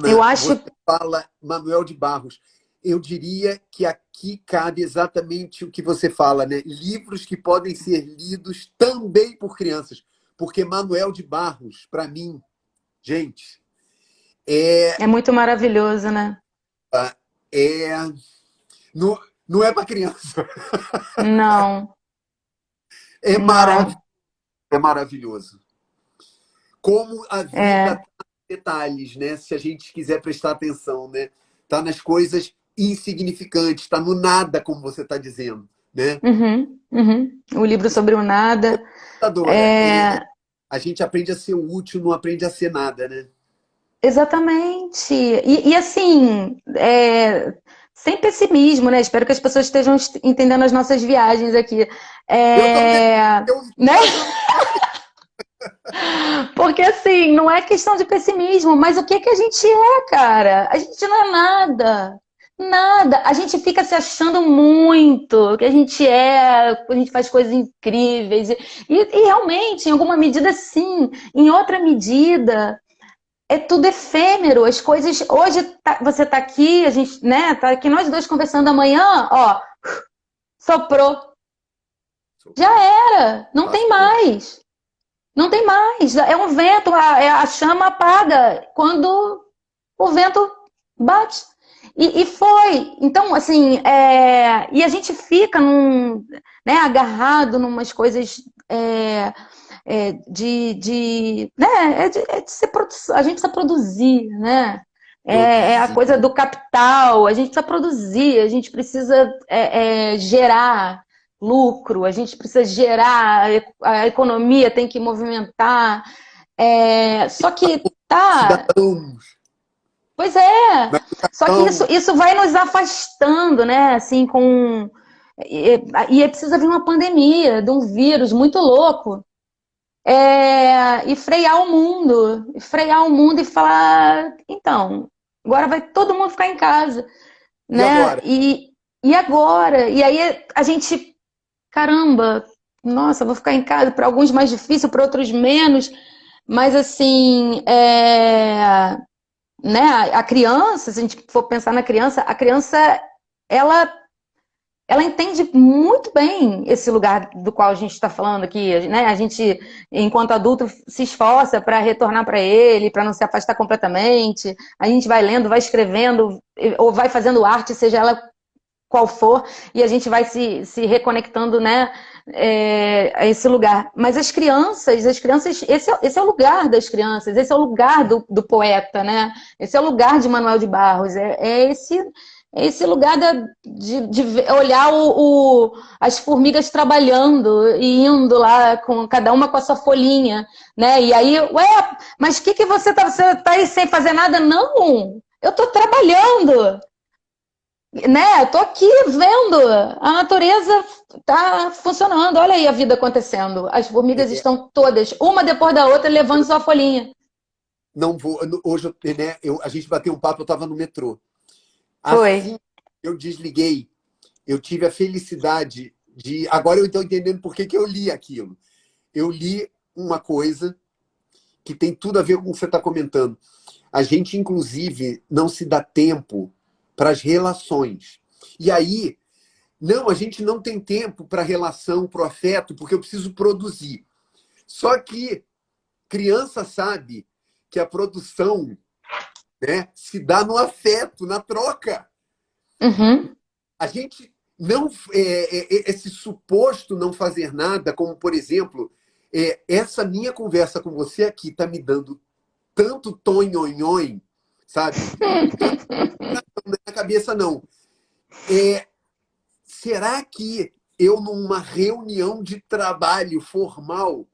B: eu
A: Helena,
B: acho.
A: você fala Manuel de Barros. Eu diria que aqui cabe exatamente o que você fala, né? Livros que podem ser lidos também por crianças. Porque Manuel de Barros, para mim, gente, é,
B: É muito maravilhoso, né?
A: é não, não é para criança.
B: Não,
A: É
B: não.
A: maravilhoso, é maravilhoso. Como a vida
B: É.
A: está em detalhes, né? Se a gente quiser prestar atenção, né? Tá nas coisas insignificantes, está no nada, como você está dizendo, né?
B: Uhum, uhum. O livro sobre o nada.
A: Adora.
B: É,
A: A gente aprende a ser útil, não aprende a ser nada, né?
B: exatamente. E assim, sem pessimismo, né? Espero que as pessoas estejam entendendo as nossas viagens aqui.
A: Eu tô entendendo.
B: Né?
A: Mas eu não.
B: Porque assim, não é questão de pessimismo, mas o que que a gente é, cara? A gente não é nada. Nada. A gente fica se achando muito, que a gente faz coisas incríveis. E realmente, em alguma medida, sim. Em outra medida, é tudo efêmero. As coisas. Hoje você tá aqui, a gente, né? Tá aqui nós dois conversando amanhã, ó, soprou. Já era. Não tem
A: Lascou.
B: mais. Não tem mais. É um vento, a chama apaga quando o vento bate. E foi. Então, assim, e a gente fica né, agarrado numas coisas né, a gente precisa produzir, né? É a
A: Produzir.
B: coisa do capital, a gente precisa produzir, a gente precisa gerar lucro, a gente precisa gerar, a economia tem que movimentar. Só que tá.
A: Cidadãos.
B: Pois é.
A: Na
B: Só que
A: educação.
B: isso vai nos afastando, né? Assim, com. E precisa vir uma pandemia, de um vírus muito louco. E frear o mundo e falar, então, agora vai todo mundo ficar em casa,
A: E
B: né?
A: agora?
B: E agora? E aí a gente, caramba, nossa, vou ficar em casa, para alguns mais difícil, para outros menos, mas assim, né? A criança, se a gente for pensar na criança, a criança, ela ela entende muito bem esse lugar do qual a gente está falando aqui, né? A gente, enquanto adulto, se esforça para retornar para ele, para não se afastar completamente. A gente vai lendo, vai escrevendo, ou vai fazendo arte, seja ela qual for, e a gente vai se reconectando, né? A esse lugar. Mas as crianças, esse é o lugar das crianças, esse é o lugar do poeta, né? Esse é o lugar de Manuel de Barros, esse lugar de olhar as formigas trabalhando e indo lá, com cada uma com a sua folhinha, né? E aí, ué, mas que você tá aí sem fazer nada? Não, eu tô trabalhando, né? Eu tô aqui vendo a natureza tá funcionando. Olha aí a vida acontecendo. As formigas
A: É,
B: estão todas, uma depois da outra, levando sua folhinha.
A: não vou. Hoje, né, a gente bateu um papo, eu estava no metrô.
B: Foi.
A: Assim eu desliguei, eu tive a felicidade de. Agora eu estou entendendo por que eu li aquilo. Eu li uma coisa que tem tudo a ver com o que você está comentando. A gente, inclusive, não se dá tempo para as relações. E aí, não, a gente não tem tempo para a relação, para o afeto, porque eu preciso produzir. Só que criança sabe que a produção, né, se dá no afeto, na troca.
B: Uhum.
A: A gente não. Esse suposto não fazer nada, como, por exemplo, essa minha conversa com você aqui está me dando tanto tonhonhon, sabe? Tanto na cabeça, não. Será que eu, numa reunião de trabalho formal,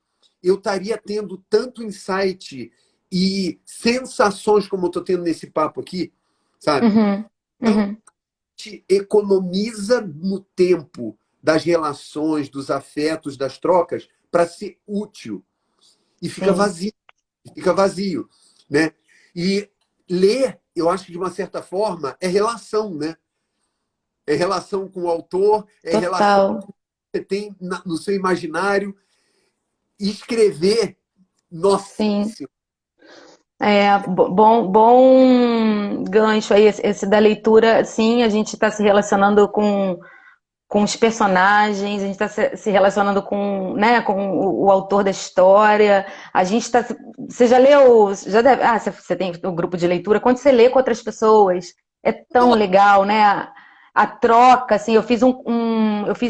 A: eu estaria tendo tanto insight e sensações como eu estou tendo nesse papo aqui, sabe?
B: Uhum.
A: Então,
B: Uhum.
A: te economiza no tempo das relações, dos afetos, das trocas, para ser útil. E
B: Sim.
A: fica vazio, né? E ler, eu acho que de uma certa forma é relação, né? É relação com o autor, é relação
B: Total.
A: que você tem no seu imaginário. E escrever, nossa
B: Sim.
A: senhora,
B: Bom gancho aí, esse da leitura. Sim, a gente está se relacionando com os personagens, a gente está se relacionando com, né, com o autor da história. A gente está. Você já leu? Já deve, você tem o grupo de leitura. Quando você lê com outras pessoas, é tão legal, né? A troca, assim, eu fiz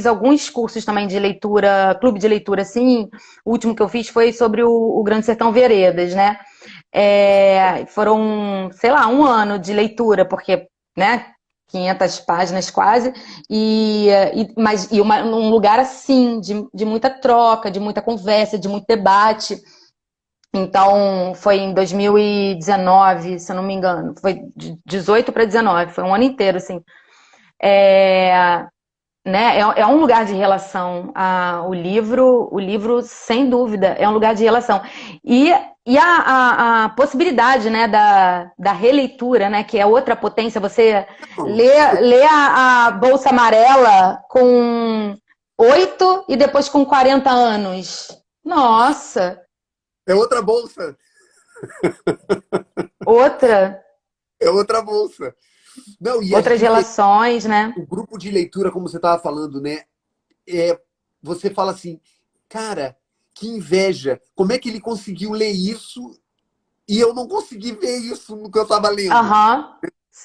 B: alguns cursos também de leitura, clube de leitura, assim. O último que eu fiz foi sobre o Grande Sertão Veredas, né? Foram, sei lá, um ano de leitura, porque, né, 500 páginas quase, num lugar assim, de muita troca, de muita conversa, de muito debate. Então, foi em 2019, se eu não me engano, foi de 18 para 19, foi um ano inteiro, assim. É, né? É um lugar de relação. O livro, sem dúvida, é um lugar de relação. E, a possibilidade, né, da releitura, né, que é outra potência, você
A: Não,
B: lê a Bolsa Amarela com 8 e depois com 40 anos. Nossa,
A: é outra bolsa,
B: outra,
A: é outra bolsa. Não, e as
B: outras relações, né?
A: o grupo de leitura, como você estava falando, né? É, você fala assim, cara, que inveja. Como é que ele conseguiu ler isso e eu não consegui ver isso no que eu estava lendo?
B: Aham,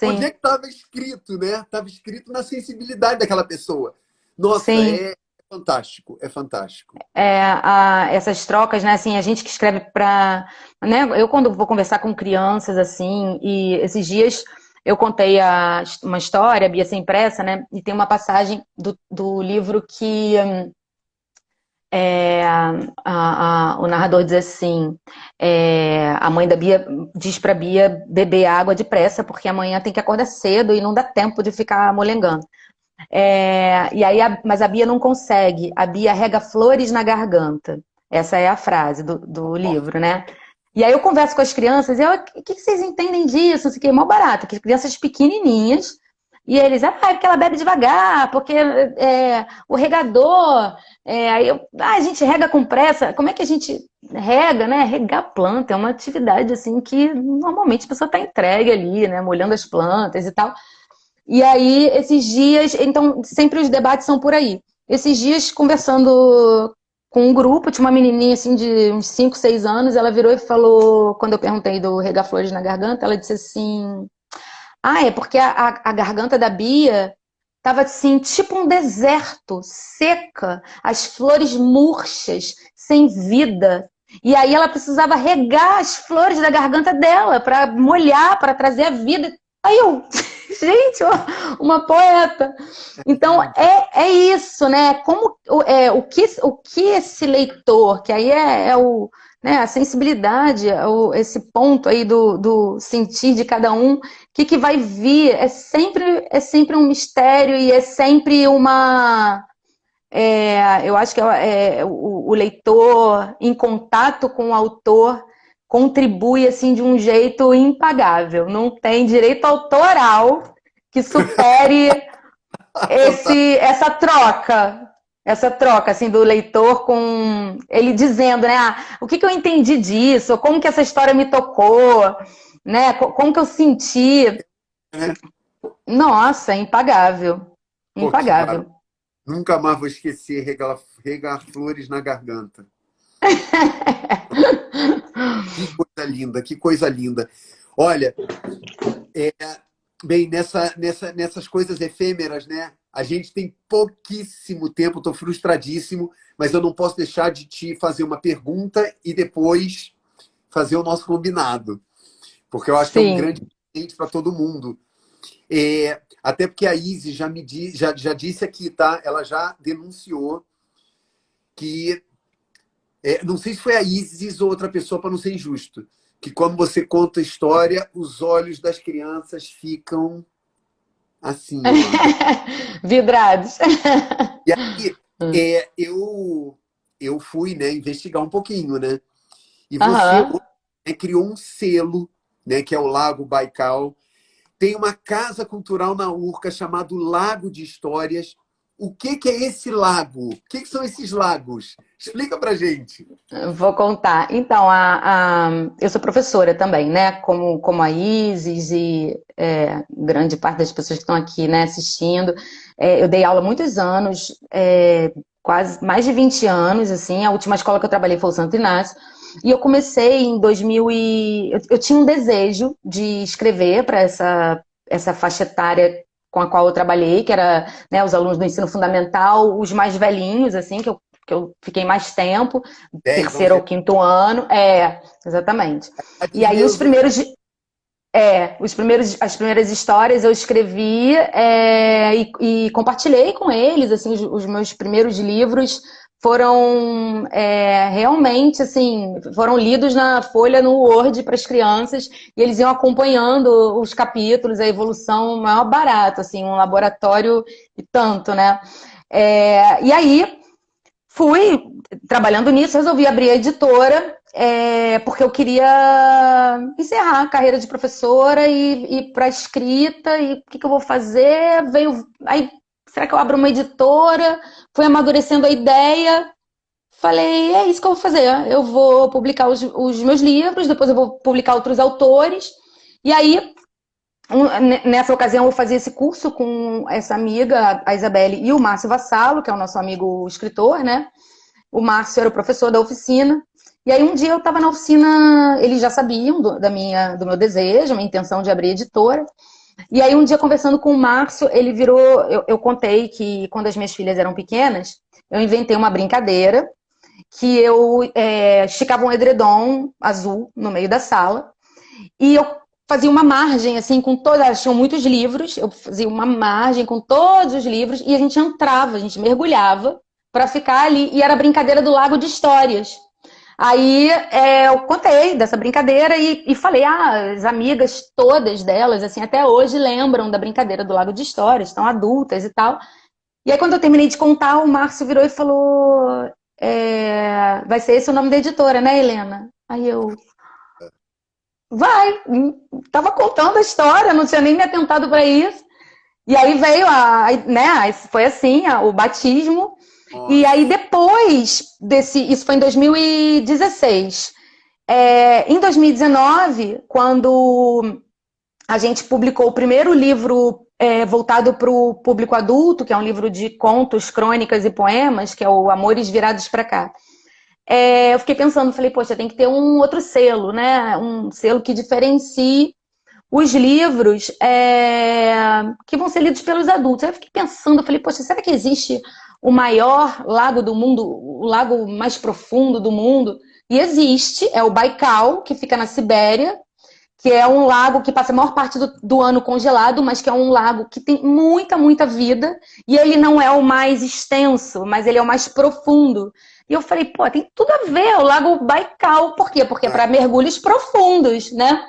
A: Onde é
B: sim,
A: que estava escrito, né? Estava escrito na sensibilidade daquela pessoa. Nossa,
B: sim.
A: é fantástico, é fantástico.
B: Essas trocas, né? Assim, a gente que escreve para, né? Eu quando vou conversar com crianças, assim, e esses dias eu contei uma história, a Bia Sem Pressa, né? E tem uma passagem do livro que o narrador diz assim: a mãe da Bia diz para Bia beber água depressa porque amanhã tem que acordar cedo e não dá tempo de ficar molengando. E aí, mas a Bia não consegue. A Bia rega flores na garganta. Essa é a frase do livro, né? E aí eu converso com as crianças e eu, o que vocês entendem disso? Isso aqui é mó barato, que crianças pequenininhas. E eles, é porque ela bebe devagar, porque o regador. Aí a gente rega com pressa. Como é que a gente rega, né? Regar planta é uma atividade assim que normalmente a pessoa está entregue ali, né? Molhando as plantas e tal. E aí, esses dias, então, sempre os debates são por aí. Esses dias, conversando com um grupo, tinha uma menininha assim de uns 5, 6 anos, ela virou e falou, quando eu perguntei do regar flores na garganta, ela disse assim: é porque a garganta da Bia tava assim, tipo um deserto, seca, as flores murchas, sem vida. E aí ela precisava regar as flores da garganta dela para molhar, para trazer a vida. Aí eu, gente, uma poeta. Então é isso, né? Como o que esse leitor, que aí né, a sensibilidade, esse ponto aí do sentir de cada um, que vai vir, é sempre um mistério e é sempre eu acho que o leitor em contato com o autor contribui assim de um jeito impagável. Não tem direito autoral que supere
A: Fantástico.
B: essa troca assim do leitor com ele dizendo, né, o que eu entendi disso, como que essa história me tocou, né, como que eu senti.
A: Né?
B: Nossa, é impagável,
A: Pô, que maravilha.
B: impagável.
A: Nunca mais vou esquecer regar flores na garganta. Que coisa linda, que coisa linda. Olha, bem, nessas coisas efêmeras, né? A gente tem pouquíssimo tempo, estou frustradíssimo, mas eu não posso deixar de te fazer uma pergunta e depois fazer o nosso combinado, porque eu acho que é um grande
B: Sim.
A: presente para todo mundo. Até porque a Izzy já disse aqui, tá? Ela já denunciou que não sei se foi a Isis ou outra pessoa, para não ser injusto, que quando você conta história, os olhos das crianças ficam assim, ó.
B: Vidrados.
A: E aí, eu fui, né, investigar um pouquinho, né? E você
B: Aham.
A: criou um selo, né, que é o Lago Baikal. Tem uma casa cultural na Urca chamado Lago de Histórias. O que é esse lago? O que são esses lagos? Explica pra gente.
B: Vou contar. Então, eu sou professora também, né? Como a Isis e grande parte das pessoas que estão aqui, né, assistindo. Eu dei aula há muitos anos, quase mais de 20 anos, assim. A última escola que eu trabalhei foi o Santo Inácio. E eu comecei em 2000 e... Eu tinha um desejo de escrever para essa faixa etária com a qual eu trabalhei, que era, né, os alunos do ensino fundamental, os mais velhinhos, assim, que eu fiquei mais tempo,
A: 10,
B: terceiro
A: 11
B: ou quinto ano, exatamente.
A: a
B: E
A: dos
B: aí
A: meus.
B: as primeiras histórias eu escrevi e compartilhei com eles, assim, os meus primeiros livros foram realmente, assim, foram lidos na folha, no Word para as crianças, e eles iam acompanhando os capítulos, a evolução, o maior barato, assim, um laboratório e tanto, né? E aí, fui trabalhando nisso, resolvi abrir a editora, porque eu queria encerrar a carreira de professora e ir para a escrita, e o que eu vou fazer? Aí, será que eu abro uma editora? Fui amadurecendo a ideia, falei, é isso que eu vou fazer. Eu vou publicar os meus livros, depois eu vou publicar outros autores, e aí, nessa ocasião, eu fazia esse curso com essa amiga, a Isabelle, e o Márcio Vassalo, que é o nosso amigo escritor, né? O Márcio era o professor da oficina. E aí um dia eu estava na oficina, eles já sabiam do meu desejo, minha intenção de abrir editora. E aí um dia conversando com o Márcio, ele virou, eu contei que quando as minhas filhas eram pequenas, eu inventei uma brincadeira que eu esticava um edredom azul no meio da sala e eu fazia uma margem assim com todas, elas tinham muitos livros, eu fazia uma margem com todos os livros e a gente entrava, a gente mergulhava para ficar ali, e era a brincadeira do lago de histórias. Aí eu contei dessa brincadeira e falei, as amigas todas delas, assim, até hoje lembram da brincadeira do lago de histórias, estão adultas e tal. E aí quando eu terminei de contar, o Márcio virou e falou, vai ser esse o nome da editora, né, Helena? Aí eu, vai, tava contando a história, não tinha nem me atentado para isso. E aí veio, né, foi assim, o batismo. E aí depois isso foi em 2016. Em 2019, quando a gente publicou o primeiro livro voltado para o público adulto, que é um livro de contos, crônicas e poemas, que é o Amores Virados para Cá. Eu fiquei pensando, falei, poxa, tem que ter um outro selo, né? Um selo que diferencie os livros que vão ser lidos pelos adultos. Aí eu fiquei pensando, falei, poxa, será que existe o maior lago do mundo, o lago mais profundo do mundo? E existe, é o Baikal, que fica na Sibéria, que é um lago que passa a maior parte do ano congelado, mas que é um lago que tem muita, muita vida, e ele não é o mais extenso, mas ele é o mais profundo. E eu falei, pô, tem tudo a ver, o lago Baikal. Por quê? Porque é para mergulhos profundos, né?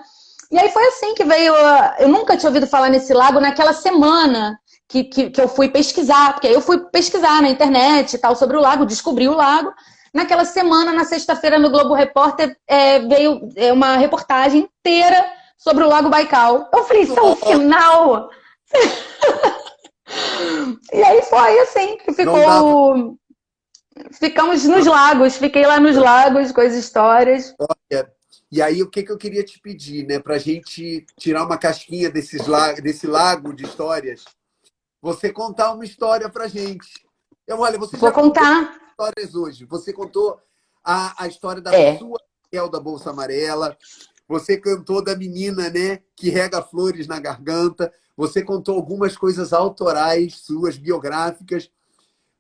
B: E aí foi assim que veio. Eu nunca tinha ouvido falar nesse lago naquela semana que eu fui pesquisar, porque aí eu fui pesquisar na internet e tal sobre o lago, descobri o lago. Naquela semana, na sexta-feira, no Globo Repórter, veio uma reportagem inteira sobre o Lago Baikal. Eu falei, isso é o final! E aí foi assim que ficou. Ficamos nos lagos, fiquei lá nos lagos com as histórias.
A: Olha, e aí o que eu queria te pedir, né, para a gente tirar uma casquinha desse lago de histórias, você contar uma história para gente. Olha, você
B: Vou
A: já contou
B: contar
A: histórias hoje. Você contou a história da sua Raquel da Bolsa Amarela. Você cantou da menina, né, que rega flores na garganta. Você contou algumas coisas autorais suas, biográficas.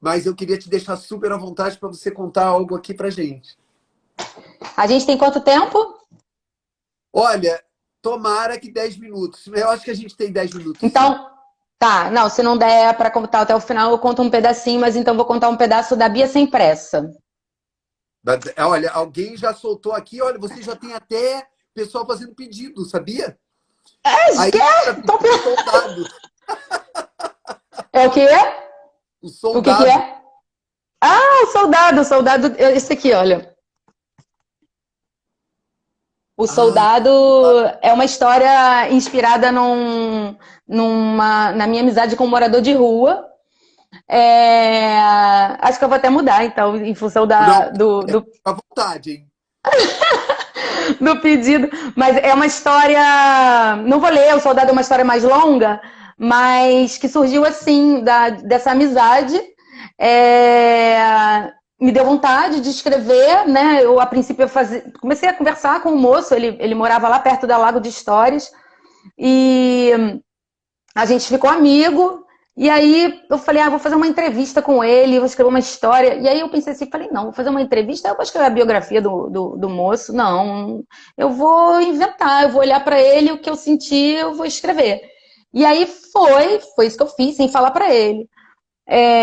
A: Mas eu queria te deixar super à vontade para você contar algo aqui para gente.
B: A gente tem quanto tempo?
A: Olha, tomara que 10 minutos. Eu acho que a gente tem 10 minutos.
B: Então,
A: sim.
B: tá. Não, se não der para contar até o final, eu conto um pedacinho, mas então vou contar um pedaço da Bia Sem Pressa.
A: Olha, alguém já soltou aqui. Olha, você já tem até pessoal fazendo pedido, sabia? Aí,
B: Tô...
A: soldado.
B: É o quê?
A: O soldado.
B: O que é? O soldado. O soldado. Esse aqui, olha. O Soldado é uma história inspirada na minha amizade com um morador de rua. Acho que eu vou até mudar, então, em função do
A: à vontade, hein?
B: do pedido. Mas é uma história. Não vou ler, o Soldado é uma história mais longa, mas que surgiu assim, dessa amizade. Me deu vontade de escrever, né? Eu, a princípio, comecei a conversar com o moço, ele morava lá perto da Lago de Histórias, e a gente ficou amigo, e aí eu falei, vou fazer uma entrevista com ele, vou escrever uma história, e aí eu pensei assim, falei, não, vou fazer uma entrevista, eu vou escrever a biografia do moço, não, eu vou inventar, eu vou olhar para ele, o que eu senti, eu vou escrever. E aí foi isso que eu fiz, sem falar para ele.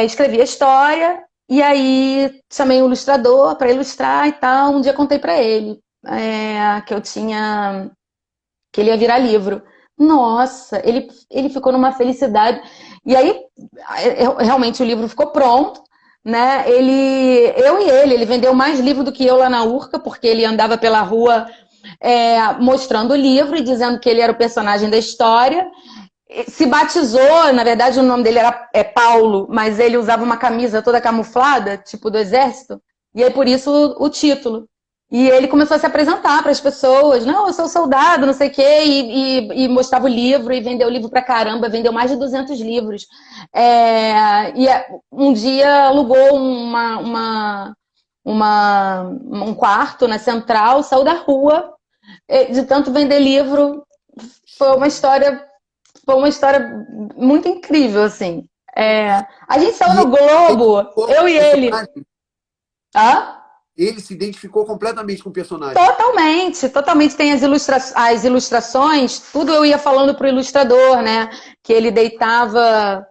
B: Escrevi a história, E aí chamei um ilustrador para ilustrar e tal. Um dia contei para ele que eu tinha, que ele ia virar livro. Nossa, ele ficou numa felicidade. E aí, realmente o livro ficou pronto, né? Ele vendeu mais livro do que eu lá na Urca, porque ele andava pela rua mostrando o livro e dizendo que ele era o personagem da história. Se batizou, na verdade o nome dele é Paulo, mas ele usava uma camisa toda camuflada, tipo do exército, e aí por isso o título. E ele começou a se apresentar para as pessoas, não, eu sou soldado, não sei o quê, e mostrava o livro, e vendeu livro pra caramba, vendeu mais de 200 livros. Um dia alugou um quarto na Central, saiu da rua, de tanto vender livro. Foi uma história foi uma história muito incrível, assim. A gente saiu
A: E
B: no Globo, eu e ele. Hã?
A: ele se identificou completamente com o personagem.
B: Totalmente, totalmente. Tem as ilustrações, tudo eu ia falando pro ilustrador, né? Que ele deitava.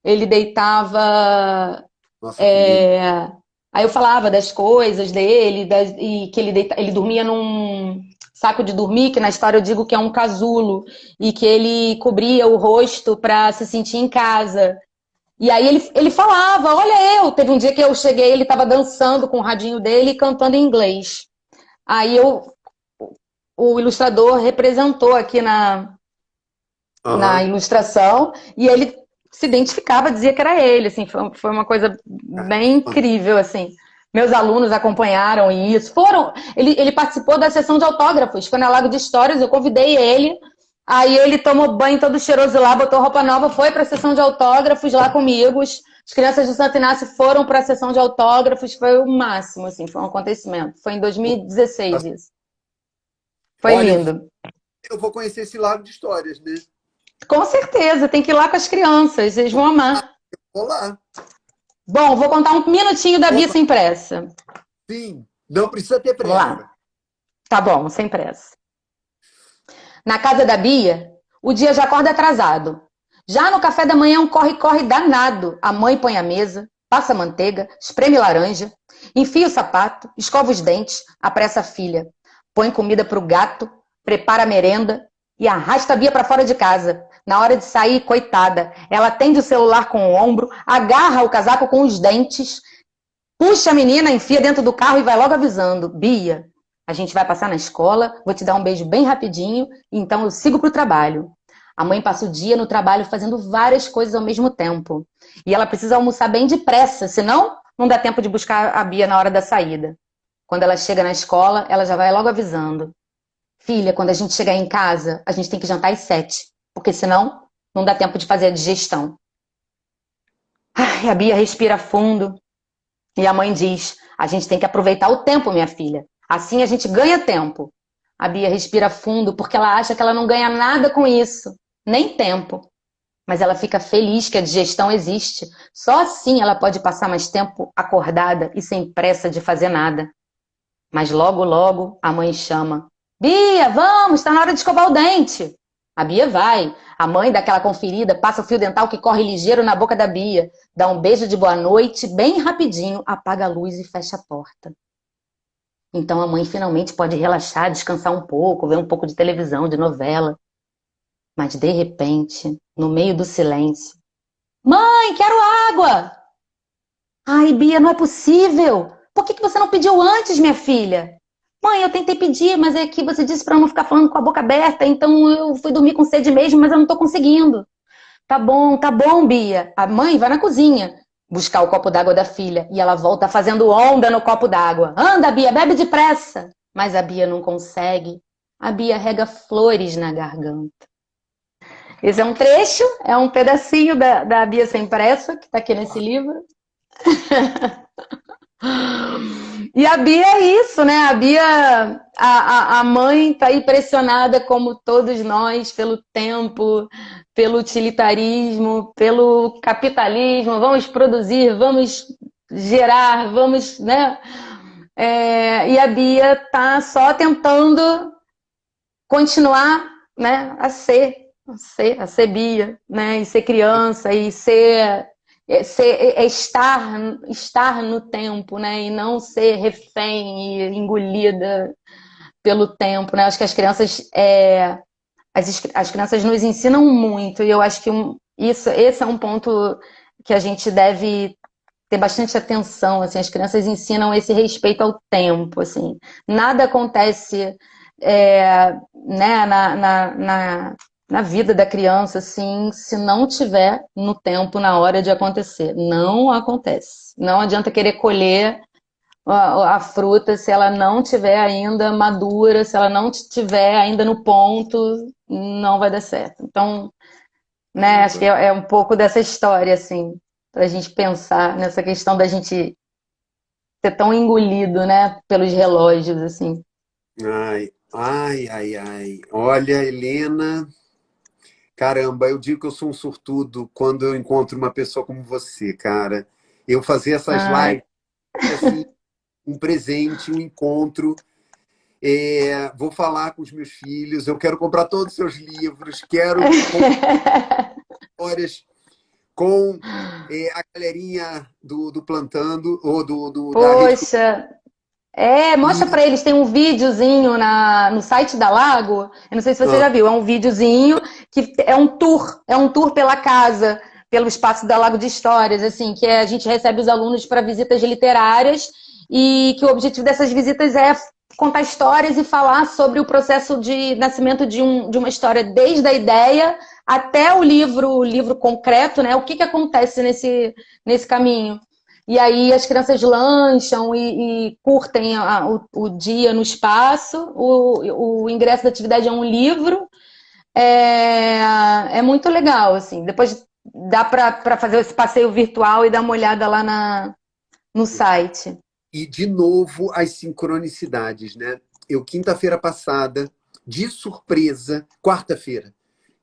B: Ele deitava.
A: Nossa, que lindo.
B: Aí eu falava das coisas dele, e que ele dormia num saco de dormir, que na história eu digo que é um casulo, e que ele cobria o rosto para se sentir em casa. E aí ele falava, olha eu, teve um dia que eu cheguei, ele estava dançando com o radinho dele e cantando em inglês. Aí o ilustrador representou aqui na
A: Aham.
B: ilustração, e ele se identificava, dizia que era ele, assim, foi uma coisa bem incrível, assim. Meus alunos acompanharam isso. Ele participou da sessão de autógrafos, foi na Lago de Histórias, eu convidei ele, aí ele tomou banho todo cheiroso lá, botou roupa nova, foi para a sessão de autógrafos lá comigo. As crianças do Santo Inácio foram para a sessão de autógrafos, foi o máximo, assim, foi um acontecimento. Foi em 2016 isso. Foi
A: Olha,
B: lindo.
A: eu vou conhecer esse lado de histórias, né?
B: Com certeza, tem que ir lá com as crianças, eles vão amar.
A: Vou lá.
B: Bom, vou contar um minutinho da Bia
A: Opa,
B: sem pressa.
A: sim, não precisa ter
B: Vamos
A: pressa.
B: lá. Tá bom, sem pressa. Na casa da Bia, o dia já acorda atrasado. Já no café da manhã, um corre-corre danado. A mãe põe a mesa, passa manteiga, espreme laranja, enfia o sapato, escova os dentes, apressa a filha. Põe comida pro gato, prepara a merenda e arrasta a Bia para fora de casa. Na hora de sair, coitada, ela atende o celular com o ombro, agarra o casaco com os dentes, puxa a menina, enfia dentro do carro e vai logo avisando. Bia, a gente vai passar na escola, vou te dar um beijo bem rapidinho, então eu sigo pro trabalho. A mãe passa o dia no trabalho fazendo várias coisas ao mesmo tempo. E ela precisa almoçar bem depressa, senão não dá tempo de buscar a Bia na hora da saída. Quando ela chega na escola, ela já vai logo avisando. Filha, quando a gente chegar em casa, a gente tem que jantar às 7, porque senão não dá tempo de fazer a digestão. Ai, a Bia respira fundo e a mãe diz, a gente tem que aproveitar o tempo, minha filha. Assim a gente ganha tempo. A Bia respira fundo porque ela acha que ela não ganha nada com isso, nem tempo. Mas ela fica feliz que a digestão existe. Só assim ela pode passar mais tempo acordada e sem pressa de fazer nada. Mas logo, logo, a mãe chama. Bia, vamos, está na hora de escovar o dente. A Bia vai. A mãe dá aquela conferida, passa o fio dental que corre ligeiro na boca da Bia, dá um beijo de boa noite, bem rapidinho, apaga a luz e fecha a porta. Então a mãe finalmente pode relaxar, descansar um pouco, ver um pouco de televisão, de novela. Mas de repente, no meio do silêncio, mãe, quero água! Ai, Bia, não é possível! Por que você não pediu antes, minha filha? Mãe, eu tentei pedir, mas é que você disse para eu não ficar falando com a boca aberta, então eu fui dormir com sede mesmo, mas eu não tô conseguindo. Tá bom, Bia. A mãe vai na cozinha buscar o copo d'água da filha e ela volta fazendo onda no copo d'água. Anda, Bia, bebe depressa. Mas a Bia não consegue. A Bia rega flores na garganta. Esse é um trecho, é um pedacinho da Bia Sem Pressa, que está aqui nesse livro. E a Bia é isso, né? A Bia, a mãe está aí pressionada, como todos nós, pelo tempo, pelo utilitarismo, pelo capitalismo. Vamos produzir, vamos gerar, vamos, né? E a Bia está só tentando continuar, né? A ser Bia, né? E ser criança, e ser estar no tempo, né? E não ser refém e engolida pelo tempo, né? Acho que as crianças nos ensinam muito, e eu acho que esse é um ponto que a gente deve ter bastante atenção, assim, as crianças ensinam esse respeito ao tempo, assim, nada acontece né, na vida da criança, assim, se não tiver no tempo, na hora de acontecer, não acontece, não adianta querer colher a fruta se ela não tiver ainda madura, se ela não tiver ainda no ponto, não vai dar certo. Então, né, acho que
A: Caramba.
B: é um pouco dessa história, assim, para a gente pensar nessa questão da gente ser tão engolido, né, pelos relógios, assim.
A: Ai, ai, ai, ai. Olha, Helena, caramba, eu digo que eu sou um sortudo quando eu encontro uma pessoa como você, cara. Eu fazer essas
B: Ai.
A: lives, assim, um presente, um encontro. Vou falar com os meus filhos, eu quero comprar todos os seus livros, quero comprar histórias com a galerinha do Plantando, ou da Rede
B: Poxa, mostra
A: E,
B: para eles, tem um videozinho no site da Lago, eu não sei se você
A: ah,
B: já viu, é um videozinho que é um tour pela casa, pelo espaço da Lago de Histórias, assim, que a gente recebe os alunos para visitas literárias e que o objetivo dessas visitas é contar histórias e falar sobre o processo de nascimento de uma história, desde a ideia até o livro concreto, né? O que acontece nesse caminho. E aí as crianças lancham e curtem o dia no espaço. O ingresso da atividade é um livro. É muito legal, assim. Depois dá para fazer esse passeio virtual e dar uma olhada lá no site.
A: e de novo as sincronicidades, né? Eu, quinta-feira passada, de surpresa, quarta-feira,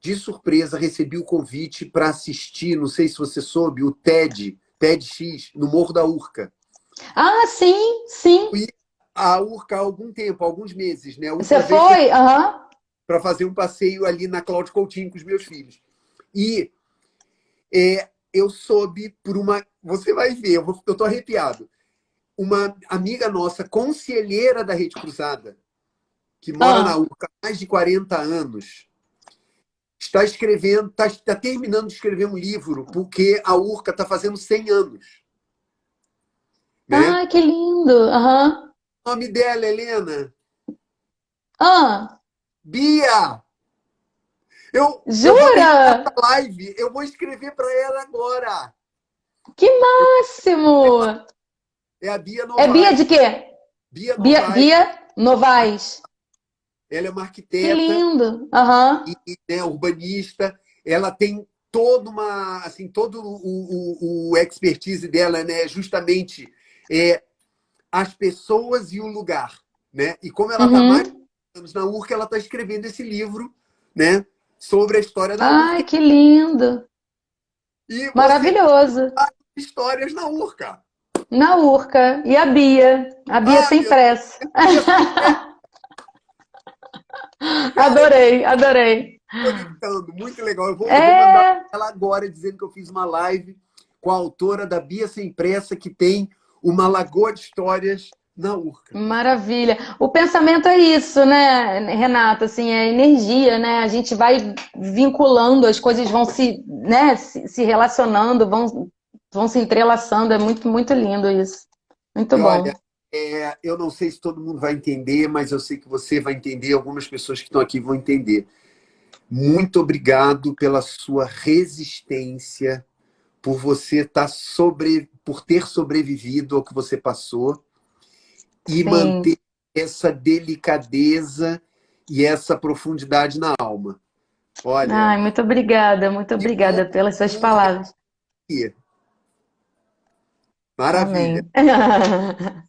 A: de surpresa, recebi o convite para assistir, não sei se você soube, o TEDx, no Morro da Urca.
B: Ah, sim, sim.
A: E a Urca há algum tempo, há alguns meses, né? A
B: Você
A: última vez foi
B: foi? Aham.
A: para fazer um passeio ali na Cláudio Coutinho com os meus filhos. E eu soube por uma. Você vai ver, eu tô arrepiado. Uma amiga nossa, conselheira da Rede Cruzada, que mora na
B: Ah.
A: URCA há mais de 40 anos, está escrevendo, está terminando de escrever um livro, porque a URCA está fazendo 100 anos. Né?
B: Ah, que lindo. Aham.
A: O nome dela, Helena?
B: Ah,
A: Bia! Eu vou
B: jura?
A: terminar essa live, eu vou escrever para ela agora.
B: Que
A: Eu vou escrever
B: máximo!
A: É a Bia
B: É Bia de
A: Novaes.
B: quê?
A: Bia Novaes,
B: Bia Novaes.
A: ela é uma
B: Que
A: arquiteta
B: lindo. Aham.
A: e né, urbanista. Ela tem toda uma, assim, todo o expertise dela, né, justamente é, as pessoas e o lugar, né? E como ela está mais de
B: Uhum.
A: anos na URCA, ela está escrevendo esse livro, né, sobre a história da
B: Ai,
A: URCA.
B: que lindo.
A: E você tem
B: Maravilhoso.
A: histórias na URCA.
B: Na Urca. E a Bia
A: Ah,
B: sem
A: meu
B: pressa.
A: Deus, assim, cara, eu me
B: Adorei, adorei.
A: conectando, muito legal. Eu vou mandar
B: É,
A: ela agora dizendo que eu fiz uma live com a autora da Bia Sem Pressa, que tem uma lagoa de histórias na Urca.
B: maravilha. O pensamento é isso, né, Renato? Assim, é energia, né? A gente vai vinculando, as coisas vão né, se relacionando, vão se entrelaçando. É muito, muito lindo isso. Muito
A: E olha,
B: bom.
A: eu não sei se todo mundo vai entender, mas eu sei que você vai entender, algumas pessoas que estão aqui vão entender. Muito obrigado pela sua resistência, por você por ter sobrevivido ao que você passou e
B: Sim.
A: manter essa delicadeza e essa profundidade na alma. Olha,
B: Ai, muito
A: que bom
B: obrigada pelas suas
A: por
B: palavras.
A: aqui. Maravilha.
B: Amém.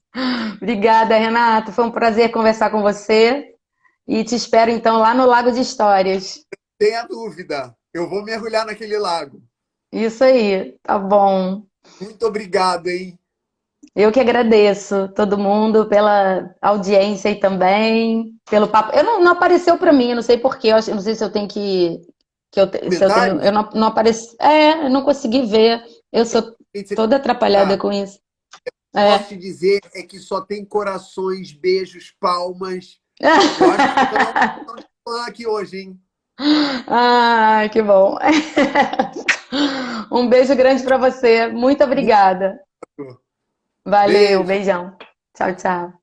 B: Obrigada, Renato. Foi um prazer conversar com você. E te espero então lá no Lago de Histórias.
A: Tenha dúvida, eu vou mergulhar naquele lago.
B: Isso aí, tá bom.
A: Muito obrigado, hein?
B: Eu que agradeço todo mundo pela audiência e também pelo papo. Não apareceu para mim, eu não sei por quê. Eu não sei se eu tenho se eu tenho,
A: Comentários?
B: eu não apareci, eu não consegui ver. Eu sou
A: Você
B: toda atrapalhada com isso.
A: posso
B: É.
A: te dizer é que só tem corações, beijos, palmas. Eu acho que você ganhou um fã aqui hoje, hein?
B: Ah, que bom. Um beijo grande para você. Muito obrigada.
A: Muito.
B: Valeu,
A: Beijo.
B: beijão. Tchau, tchau.